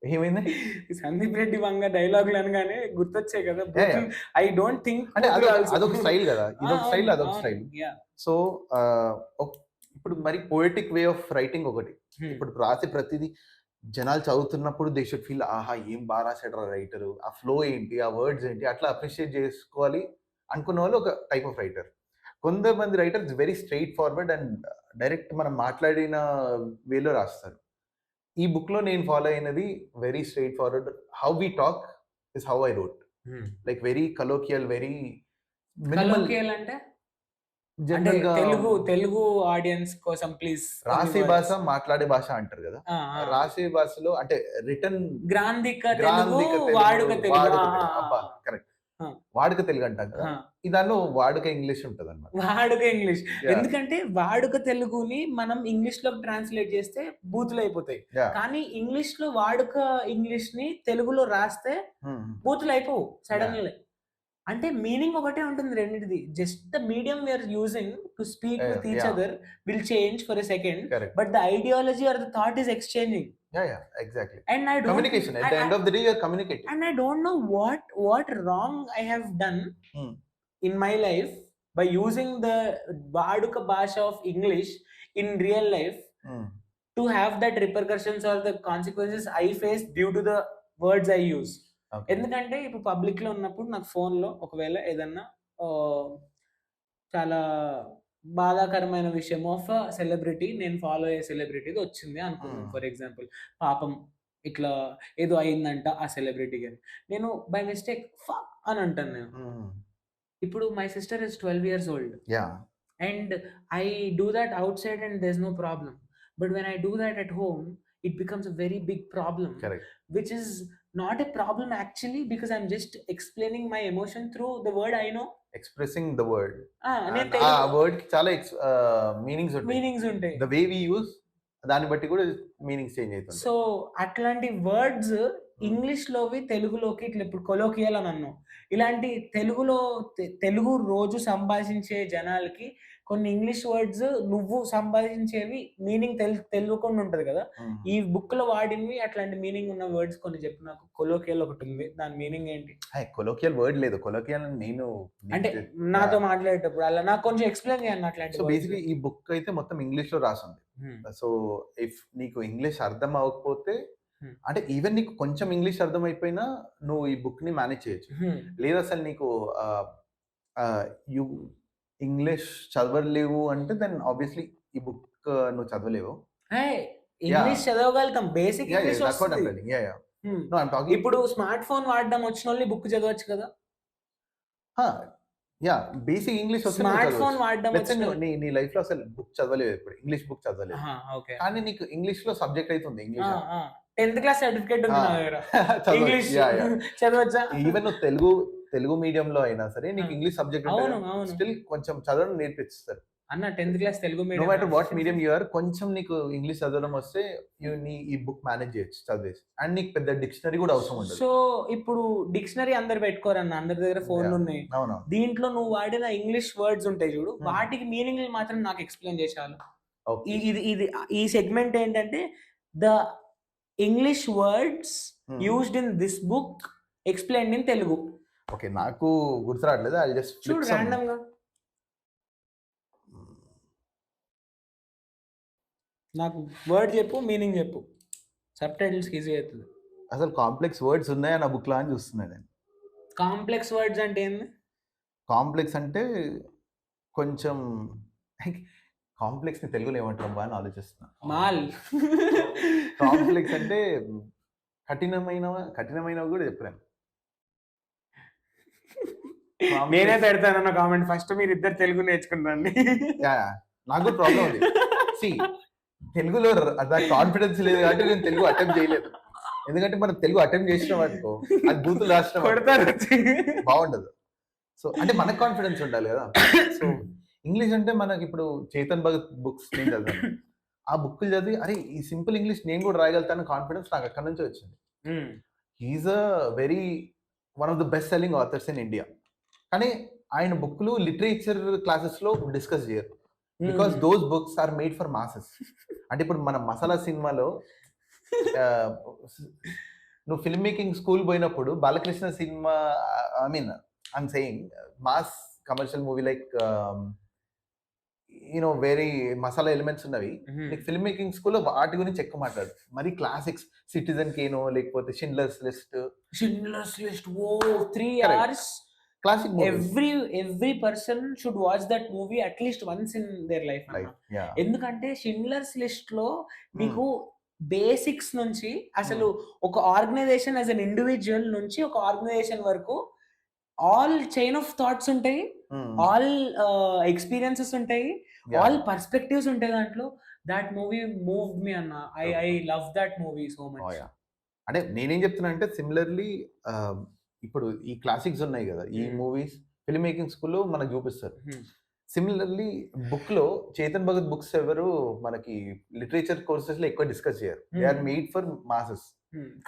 ఏమైంది, సందీప్ రెడ్డి వంగ డైలాగులు అనగానే గుర్తొచ్చాయి కదా. ఐ డోంట్ థింక్ అంటే అదొక స్టైల్ కదా, ఇదొక స్టైల్ అదొక స్టైల్. సో ఇప్పుడు మరి పోయటిక్ వే ఆఫ్ రైటింగ్ ఒకటి. ఇప్పుడు రాసే ప్రతిదీ జనాలు చదువుతున్నప్పుడు దే షుడ్ ఫీల్ ఆహా ఏం బాగా రాసాడు రైటరు, ఆ ఫ్లో ఏంటి, ఆ వర్డ్స్ ఏంటి, అట్లా అప్రిషియేట్ చేసుకోవాలి అనుకున్న వాళ్ళు ఒక టైప్ ఆఫ్ రైటర్. కొంతమంది writers very straight forward and direct మనం మాట్లాడిన వేలో రాస్తారు. ఈ బుక్ లో నేను ఫాలో అయినది very straightforward. How we talk is how I wrote. Like very colloquial, very minimal. అంటే తెలుగు ఆడియన్స్ కోసం ప్లీజ్. రాసే భాష మాట్లాడే భాష అంటారు కదా, రాసే భాషలో అంటే రిటర్న్ గ్రాంధిక వాడుక కరెక్ట్, వాడుక తెలుగు అంటాం కదా, దానిలో వాడుక ఇంగ్లీష్ ఉంటది అన్నమాట. వాడుక ఇంగ్లీష్ ఎందుకంటే వాడుక తెలుగుని మనం ఇంగ్లీష్ లో ట్రాన్స్లేట్ చేస్తే బూతులు అయిపోతాయి. కానీ ఇంగ్లీష్ లో వాడుక ఇంగ్లీష్ ని తెలుగులో రాస్తే బూతులు అయిపోవు సడన్లీ. అంటే మీనింగ్ ఒకటే ఉంటుంది రెండింటిది. Just the medium we're using to speak with each other will change for a second, but the ideology or the thought is exchanging. Exactly. And I don't communication at the end of the day you are communicating. And I don't know what wrong I have done in my life by using the Vaduka Bhasha of English in real life to have that repercussions or the consequences I face due to the words I use. ఎందుకంటే ఇప్పుడు పబ్లిక్ లో ఉన్నప్పుడు నాకు ఫోన్ లో ఒకవేళ ఏదన్నా చాలా బాధాకరమైన విషయం ఆఫ్ సెలబ్రిటీ, నేను ఫాలో అయ్యే సెలబ్రిటీది వచ్చింది అనుకున్నాను. ఫర్ ఎగ్జాంపుల్ పాపం ఇట్లా ఏదో అయిందంట ఆ సెలబ్రిటీకి అని, నేను బై మిస్టేక్ అని అంటాను నేను. ఇప్పుడు my sister is 12 years old and I do that outside and there's no problem, but when I do that at home it becomes a very big problem. Correct. Which is not a problem actually, because I'm just explaining my emotion through the word I know. Expressing the word. word ki chaala meanings untayi. The way we use దాన్ని బట్టి కూడా మీనింగ్స్ చేంజ్ అవుతుంది. సో అట్లాంటి వర్డ్స్ ఇంగ్లీష్ లోవి తెలుగులోకి ఇట్లా ఇప్పుడు కొలోకియల్ అని అన్నాం, ఇలాంటి తెలుగులో తెలుగు రోజు సంభాషించే జనాలకి కొన్ని ఇంగ్లీష్ వర్డ్స్ నువ్వు సంపాదించేవి మీనింగ్ తెలియకుండా ఉంటది కదా, ఈ బుక్ లో వాడినవి అట్లాంటి మీనింగ్ ఉన్న వర్డ్స్ కొన్ని చెప్పు నాకు. కొలోకియల్ ఒకటి ఉంది, దాని మీనింగ్ ఏంటి? కొలోకియల్ వర్డ్ లేదు, కొలోకియల్ నేను అంటే నాతో మాట్లాడేటప్పుడు అలా నాకు కొంచెం ఎక్స్ప్లెయిన్ చేయండి అట్లాంటి. సో బేసిక్లీ ఈ బుక్ అయితే మొత్తం ఇంగ్లీష్ లో రాసింది. సో ఇఫ్ నీకు ఇంగ్లీష్ అర్థం అవ్వకపోతే, అంటే ఈవెన్ నీకు కొంచెం ఇంగ్లీష్ అర్థం అయిపోయినా నువ్వు ఈ బుక్ ని మేనేజ్ చేయొచ్చు. లేదు అసలు నీకు ఇంగ్లీష్ చదవలేవు అంటే దెన్ ఆబ్వియస్లీ ఈ బుక్ నువ్వు చదవలేవు. ఇంగ్లీష్ చదవగలుగుతాం, బేసిక్ ఇంగ్లీష్ వస్తుంది. ఇప్పుడు స్మార్ట్ ఫోన్ వాడడం వచ్చిన వాళ్ళని బుక్ చదవచ్చు కదా. బేసిక్ ఇంగ్లీష్ స్మార్ట్ ఫోన్ వాడడం నీ లైఫ్ లో అసలు బుక్ చదవలేదు, ఇప్పుడు ఇంగ్లీష్ బుక్ చదవలేదు, కానీ నీకు ఇంగ్లీష్ లో సబ్జెక్ట్ అవుతుంది ఇంగ్లీష్. 10th క్లాస్ సర్టిఫికేట్ ఉంది నా దగ్గర, ఇంగ్లీష్ చదవచ్చా? ఈవెన్ నువ్వు తెలుగు మీడియం లో అయినా సరే నీకు ఇంగ్లీష్ సబ్జెక్ట్ స్టిల్ కొంచెం చదవడం నేర్పిస్తారు అన్న. 10th class Telugu medium, no matter what medium you are, కొంచెం నీకు ఇంగ్లీష్ చదవడం వస్తే ఈ బుక్ మేనేజ్ చేయొచ్చు చదివేసి. అండ్ నీకు పెద్ద డిక్షనరీ కూడా అవసరం ఉండదు. సో ఇప్పుడు డిక్షనరీ అందరు పెట్టుకోరన్న, అందరి దగ్గర ఫోన్లు ఉన్నాయి. దీంట్లో నువ్వు వాడిన ఇంగ్లీష్ వర్డ్స్ ఉంటాయి చూడు, వాటికి మీనింగ్ మాత్రం నాకు ఎక్స్ప్లెయిన్ చేసాను. ఇది ఈ సెగ్మెంట్ ఏంటంటే the English words used in this book explained in Telugu. Okay, నాకు గుర్తు రావట్లేదు, ఐ జస్ట్ చూడు రాండమ్ గా. నాకు వర్డ్ చెప్పు, మీనింగ్ చెప్పు, సబ్ టైటిల్స్ ఈజీ అవుతుంది. అసలు కాంప్లెక్స్ వర్డ్స్ ఉన్నాయా నా బుక్ లో అని చూస్తున్నాను నేను. కాంప్లెక్స్ వర్డ్స్ అంటే ఏంది? కాంప్లెక్స్ అంటే కొంచెం, కాంప్లెక్స్ ని తెలుగులో ఏమంటాం బా అని ఆలోచిస్తున్నా. మాల్. కాంప్లెక్స్ అంటే కఠినమైనవి కూడా చెప్పలేను. నేనే పెడతానన్న కామెంట్, ఫస్ట్ మీరు ఇద్దరు తెలుగు నేర్చుకుంటాండి. నాకు ప్రాబ్లం ఉంది. తెలుగులో కాన్ఫిడెన్స్ లేదు కాబట్టి నేను తెలుగు అటెంప్ట్ చేయలేదు. ఎందుకంటే మనం తెలుగు అటెంప్ట్ చేసినాం అనుకో, అది బూతులు రాష్ట్రం బాగుండదు. సో అంటే మనకు కాన్ఫిడెన్స్ ఉండాలి కదా. సో ఇంగ్లీష్ అంటే మనకి ఇప్పుడు చేతన్ భగత్ బుక్స్ నేను చదివాను, ఆ బుక్లు చదివి అరే ఈ సింపుల్ ఇంగ్లీష్ నేను కూడా రాయగలుగుతాను కాన్ఫిడెన్స్ నాకు అక్కడ నుంచి వచ్చింది. He is a very one of the best selling authors in India. కానీ ఆయన బుక్లు లిటరేచర్ క్లాసెస్ లో డిస్కస్ చేయరు, because those books are made for masses. అంటే ఇప్పుడు మన మసాలా సినిమాలో నువ్వు ఫిల్మ్ మేకింగ్ స్కూల్ పోయినప్పుడు Balakrishna cinema, I mean I'm saying mass commercial movie like you know very masala elements ఉన్నవి, నీకు ఫిల్మ్ మేకింగ్ స్కూల్లో వాటి గురించి ఎక్కువ మాట్లాడు. మరి క్లాసిక్స్ సిటిజన్ కేనో లేకపోతే Schindler's list. Oh 3 hours classic movie. Every person should watch that movie at least once in their life. ఎందుకంటే షిండ్లర్స్ లిస్ట్ లో మీకు బేసిక్స్ నుంచి అసలు ఒక ఆర్గనైజేషన్ యాజ్ అన్ ఇండివిజువల్ నుంచి ఒక ఆర్గనైజేషన్ వరకు ఆల్ చైన్ ఆఫ్ థాట్స్ ఉంటాయి, ఆల్ ఎక్స్పీరియన్సెస్ ఉంటాయి, ఆల్ పర్స్పెక్టివ్స్ ఉంటాయి దాంట్లో. దాట్ మూవీ మూవ్డ్ మీ అన్న. I love that movie so much. అంటే నేనేం చెప్తున్నా అంటే సిమిలర్లీ ఇప్పుడు ఈ క్లాసిక్స్ ఉన్నాయి కదా, ఈ మూవీస్ ఫిల్మ్ మేకింగ్ స్కూల్లో మనకు చూపిస్తారు. సిమిలర్లీ బుక్ లో చేతన్ భగత్ బుక్స్ ఎవరు మనకి లిటరేచర్ కోర్సెస్ లో ఎక్కువ డిస్కస్ చేయరు. They are made for masses.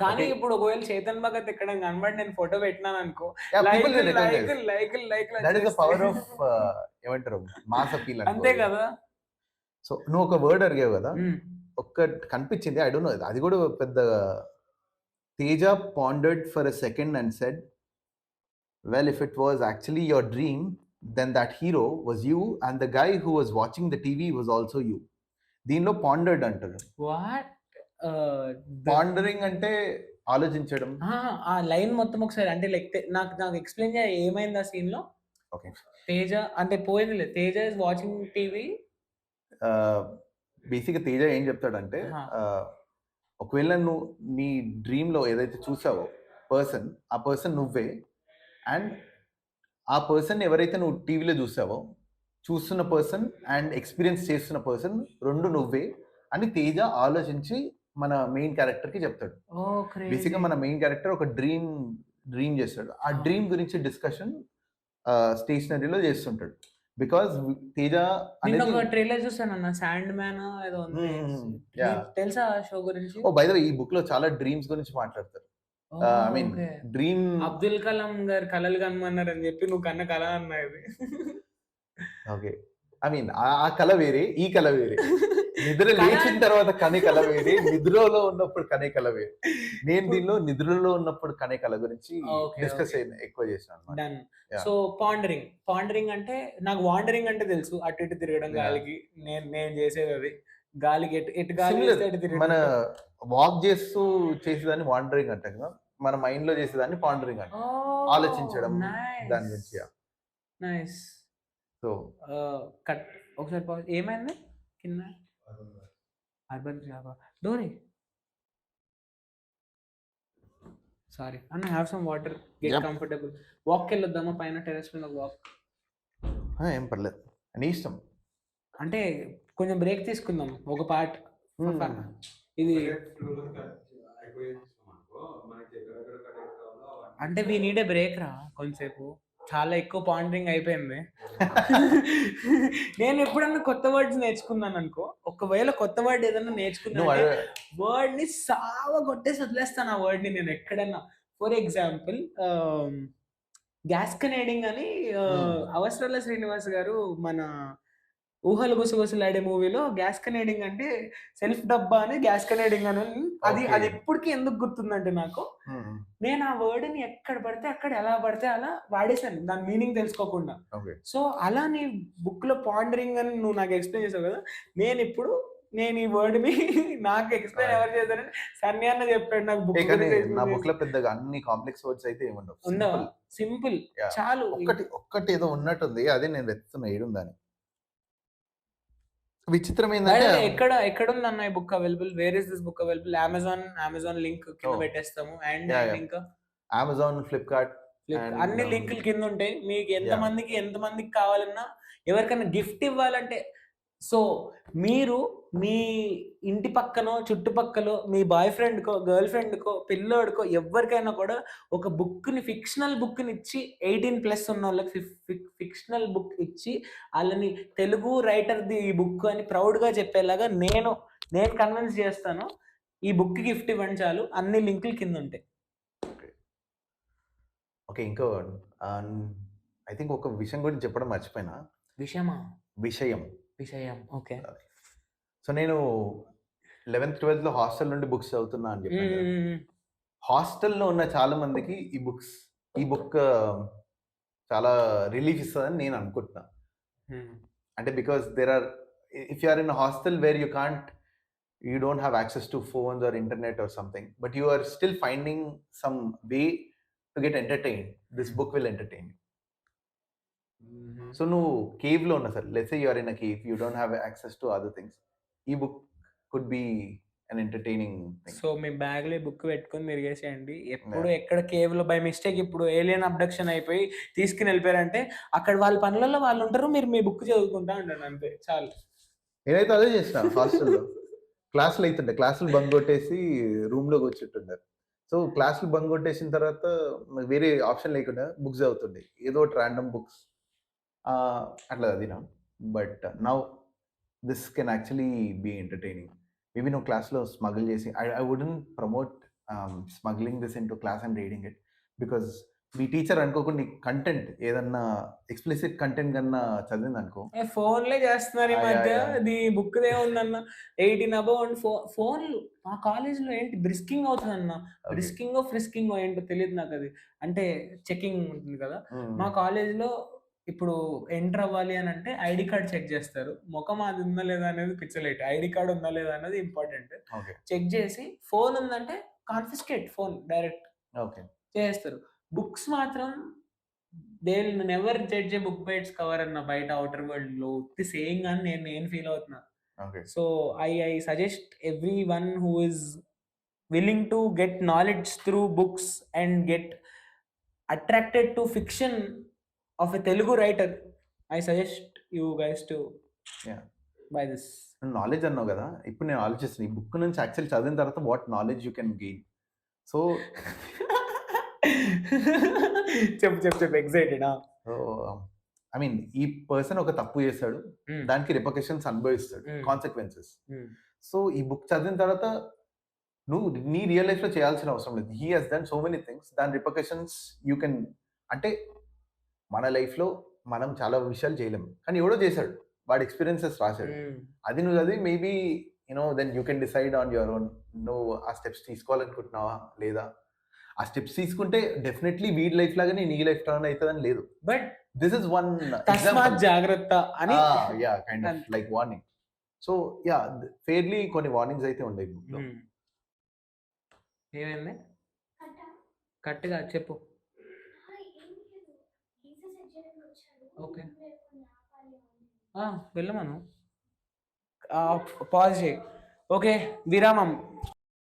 కానీ ఇప్పుడు ఒకవేళ చేతన్ భగత్ ఎక్కడ కనబడి నేను ఫోటో పెట్టినాను అనుకో, పవర్ ఆఫ్ ఏమంటారు మాస్ అపీల్ అంతే కదా. సో నువ్వు ఒక వర్డ్ అడిగావు కదా, ఒక్క కనిపించింది, ఐ డోంట్ నో, అది కూడా పెద్ద. Teja pondered for a second and said, well, if it was actually your dream, then that hero was you and the guy who was watching the TV was also you. దీనిలో pondered అంటారు. What? పాండరింగ్ అంటే ఆలోచించడం. ఆ లైన్ మొత్తం ఒకసారి అంటే లైక్ నాకు ఎక్స్ప్లెయిన్ చేయ ఏమైంది ఆ సీన్ లో. ఓకే, తేజ అంటే పోయింది, తేజ ఇస్ వాచింగ్ టీవీ. బేసిక్గా తేజ ఏం చెప్తాడంటే, ఒకవేళ నువ్వు నీ డ్రీమ్లో ఏదైతే చూసావో ఆ పర్సన్ నువ్వే, అండ్ ఆ పర్సన్ ఎవరైతే నువ్వు టీవీలో చూస్తున్న పర్సన్ అండ్ ఎక్స్పీరియన్స్ చేస్తున్న పర్సన్ రెండు నువ్వే అని తేజ ఆలోచించి మన మెయిన్ క్యారెక్టర్కి చెప్తాడు. బేసిక్గా మన మెయిన్ క్యారెక్టర్ ఒక డ్రీమ్ చేస్తాడు, ఆ డ్రీమ్ గురించి డిస్కషన్ స్టేషనరీలో చేస్తుంటాడు. బికాస్ తేజ ఒక ట్రైలర్ చూసాను అన్న, శాండ్ మ్యాన్ ఏదో ఉంది, తెలుసా షో గురించి? ఓ బై ద వే, ఈ బుక్ లో చాలా డ్రీమ్స్ గురించి మాట్లాడతారు. I mean dream, Abdul Kalam గారు కలలు కనమన్నారు అని చెప్పి నువ్వు కన్న కళ అన్నది. ఓకే, ఐ మీన్ ఆ కళ వేరే, ఈ కళ వేరే. నిద్ర లేచిన తర్వాత కనే కళ వేరే, నిద్రలో ఉన్నప్పుడు కనే కళ వేరే. నేను దీనిలో నిద్రలో ఉన్నప్పుడు కనే కళ గురించి డిస్కస్ ఎక్కువ చేశాను అన్నమాట. డన్. సో పాండరింగ్ అంటే నాకు వాండరింగ్ అంటే తెలుసు, అటు ఇటు తిరగడం గాలికి. నేను చేసేది అది. గాలికి ఎటు గాలి వేస్తే అటు తిరగడం. మన వాక్ చేస్తూ చేసేదాన్ని వాండరింగ్ అంటాం కదా, మన మైండ్ లో చేసేదాన్ని పాండరింగ్ అంటాం. ఆలోచించడం దాని గురించి. నైస్. సో కట్ ఒకసారి పాజ్. ఏమైంది కింద? అర్బన్ డోరీ. సారీ అన్న, have some water, get comfortable. వాక్కి వెళ్ళొద్దామా పైన టెర్రస్ మీద వాక్? ఏం పర్లేదు, నీ ఇష్టం. అంటే కొంచెం బ్రేక్ తీసుకుందాం ఒక పార్ట్. ఇది అంటే వీ నీడ్ ఏ బ్రేక్ రా కొంచెంసేపు. చాలా ఎక్కువ పాండరింగ్ అయిపోయింది. నేను ఎప్పుడన్నా కొత్త వర్డ్స్ నేర్చుకున్నాను అనుకో, ఒకవేళ కొత్త వర్డ్ ఏదన్నా నేర్చుకున్నా వర్డ్ ని సావ కొట్టేసి వదిలేస్తాను ఆ వర్డ్ ని నేను ఎక్కడన్నా. ఫర్ ఎగ్జాంపుల్ గ్యాస్కనేడింగ్ అని అవసరాల శ్రీనివాస్ గారు మన ఊహలు గుసగుసలాడే మూవీలో గ్యాస్కనేడింగ్ అంటే సెల్ఫ్ డబ్బా అని గ్యాస్కనేడింగ్ అని అది ఎప్పటికీ ఎందుకు గుర్తుందంటే నాకు, నేను ఆ వర్డ్ ని ఎక్కడ పడితే అక్కడ ఎలా పడితే అలా వాడేశాను దాని మీనింగ్ తెలుసుకోకుండా. సో అలా నీ బుక్ లో పాండరింగ్ అని నువ్వు నాకు ఎక్స్ప్లెయిన్ చేసావు కదా, నేను ఈ వర్డ్ ని నాకు ఎక్స్ప్లెయిన్ ఎవరు చేశారని సన్నీ అన్న చెప్పాడు నాకు. నా బుక్ లో పెద్దగా అన్ని కాంప్లెక్స్ వర్డ్స్ అయితే ఏముండవు, సింపుల్ చాలు. ఒక్కటి ఏదో ఉన్నట్టుంది, అదే నేను వెతున్నా ఏడుందని. విచిత్రం ఏంటంటే ఎక్కడ ఉంది అన్న ఈ book available? Where is this book available? Amazon link కింద పెట్టేస్తాము. అండ్ ఇంకా అమెజాన్, ఫ్లిప్కార్ట్ అన్ని లింకులు కింద ఉంటాయి. మీకు ఎంతమందికి కావాలన్నా, ఎవరికైనా గిఫ్ట్ ఇవ్వాలంటే, సో మీరు మీ ఇంటి పక్కనో చుట్టుపక్కల మీ బాయ్ ఫ్రెండ్కో గర్ల్ ఫ్రెండ్కో పిల్లోడికో ఎవరికైనా కూడా ఒక బుక్ని, ఫిక్షనల్ బుక్ని ఇచ్చి 18+ ఉన్న వాళ్ళకి ఫిక్షనల్ బుక్ ఇచ్చి వాళ్ళని తెలుగు రైటర్ది ఈ బుక్ అని ప్రౌడ్గా చెప్పేలాగా నేను కన్విన్స్ చేస్తాను. ఈ బుక్ గిఫ్ట్ ఇవ్వండి చాలు. అన్ని లింకులు కింద ఉంటాయి. ఓకే, ఇంకో ఐ థింక్ ఒక విషయం గురించి చెప్పడం మర్చిపోయినా. విషయం ఓకే. సో నేను 11th 12th లో హాస్టల్ నుండి బుక్స్ చదువుతున్నా అని చెప్పాను. హాస్టల్లో ఉన్న చాలా మందికి ఈ బుక్ చాలా రిలీఫ్ ఇస్తుందని నేను అనుకుంటున్నా. అంటే because if you are in hostel where you don't have access to phones or internet or something, but you are still finding some way to get entertained. This book will entertain you. So no cave lo unna sir, let's say you are in a cave, you don't have access to other things, e-book could be an entertaining thing. So me bag లో బుక్ పెట్టుకొని తిరిగేసేయండి. ఎప్పుడు ఎక్కడ కేవ్ లో బై మిస్టేక్ ఇప్పుడు ఏలియన్ అబ్డక్షన్ అయిపోయి తీసుకుని వెళ్ళిపోయారంటే అక్కడ వాళ్ళ పనులలో వాళ్ళు ఉంటారు, మీరు మీ బుక్ చదువుకుంటా ఉంటారు, అంతే చాలు. నేనైతే అదే చేస్తాను హాస్టల్లో. క్లాసులు అవుతుండే, క్లాసులు బంక్ కొట్టేసి రూమ్లోకి వచ్చేట్టున్నారు. సో క్లాసులు బంక్ కొట్టేసిన తర్వాత వేరే ఆప్షన్ లేకుండా బుక్స్ చదువుతుండే, ఏదో ఒకటి ర్యాండమ్ బుక్స్ అట్లా చదివినా. But now this can actually be entertaining. Maybe నువ్వు క్లాస్లో స్మగుల్ చేసి, I wouldn't promote smuggling this into class and reading it, because మీ టీచర్ అనుకోకుండా కంటెంట్ ఏదన్నా ఎక్స్ప్లిసిట్ కంటెంట్ కన్నా చదివింది అనుకో, ఫోన్లే చేస్తున్నారు ఈ మధ్య. అది బుక్ ఏముందన్న 18 above అండ్ ఫోన్లు. మా కాలేజీలో ఏంటి బ్రిస్కింగ్ అవుతుంది అన్న, బ్రిస్కింగ్ ఫ్రిస్కింగ్ ఏంటో తెలియదు నాకు. అది అంటే చెకింగ్ ఉంటుంది కదా మా కాలేజీలో. ఇప్పుడు ఎంటర్ అవ్వాలి అని అంటే ఐడి కార్డ్ చెక్ చేస్తారు, ముఖం అది ఉందా లేదా అనేది పిచ్చలేట్, ఐడి కార్డ్ ఉందా లేదా అనేది ఇంపార్టెంట్. చెక్ చేసి ఫోన్ ఉందంటే కాన్ఫిస్కేట్ ఫోన్ డైరెక్ట్ చేస్తారు. బుక్స్ మాత్రం they will never judge A book by its cover అన్న, బయట అవుటర్ వరల్డ్ లో ఉత్తి సేయింగ్ అని నేను ఫీల్ అవుతున్నా. So I suggest every one who is willing to get knowledge through books and get attracted to fiction of a Telugu writer, I suggest you guys to buy this. Knowledge అన్నావు కదా, ఇప్పుడు నేను ఆలోచిస్తున్నాను ఈ బుక్ నుంచి యాక్చువల్లీ చదివిన తర్వాత what knowledge you can gain. So చెప్పు ఎక్సైటెడ్. ఐ మీన్ ఈ పర్సన్ ఒక తప్పు చేశాడు, దానికి రిపర్కషన్స్ అనుభవిస్తాడు, కాన్సిక్వెన్సెస్. సో ఈ బుక్ చదివిన తర్వాత నువ్వు నీ రియల్ లైఫ్ లో చేయాల్సిన అవసరం లేదు. He has done so many things, దాని రిపర్కషన్స్ యూ కెన్. అంటే మన లైఫ్ లో మనం చాలా విషయాలు చేయలేము, కానీ ఎవడో చేశాడు, వాడి ఎక్స్పీరియన్సెస్ రాశాడు. అది నువ్వు చదివి maybe then you can decide on your own. నువ్వు ఆ స్టెప్స్ తీసుకోవాలనుకుంటున్నావా లేదా? ఆ స్టెప్స్ తీసుకుంటే డెఫినెట్లీ వీడి లైఫ్ లాగానే నీ లైఫ్ లాగానే అవుతుందని లేదు. బట్ దిస్ ఇస్ వన్ తస్మాత్ జాగ్రత్త అని yeah kind of like warning. So yeah fairly కొన్ని వార్నింగ్స్ అయితే ఉన్నాయి బుక్ లో. ఏమైంది కరెక్ట్గా చెప్పు. ఓకే వెళ్ళమను. పాజ్ చేయి. ఓకే విరామం.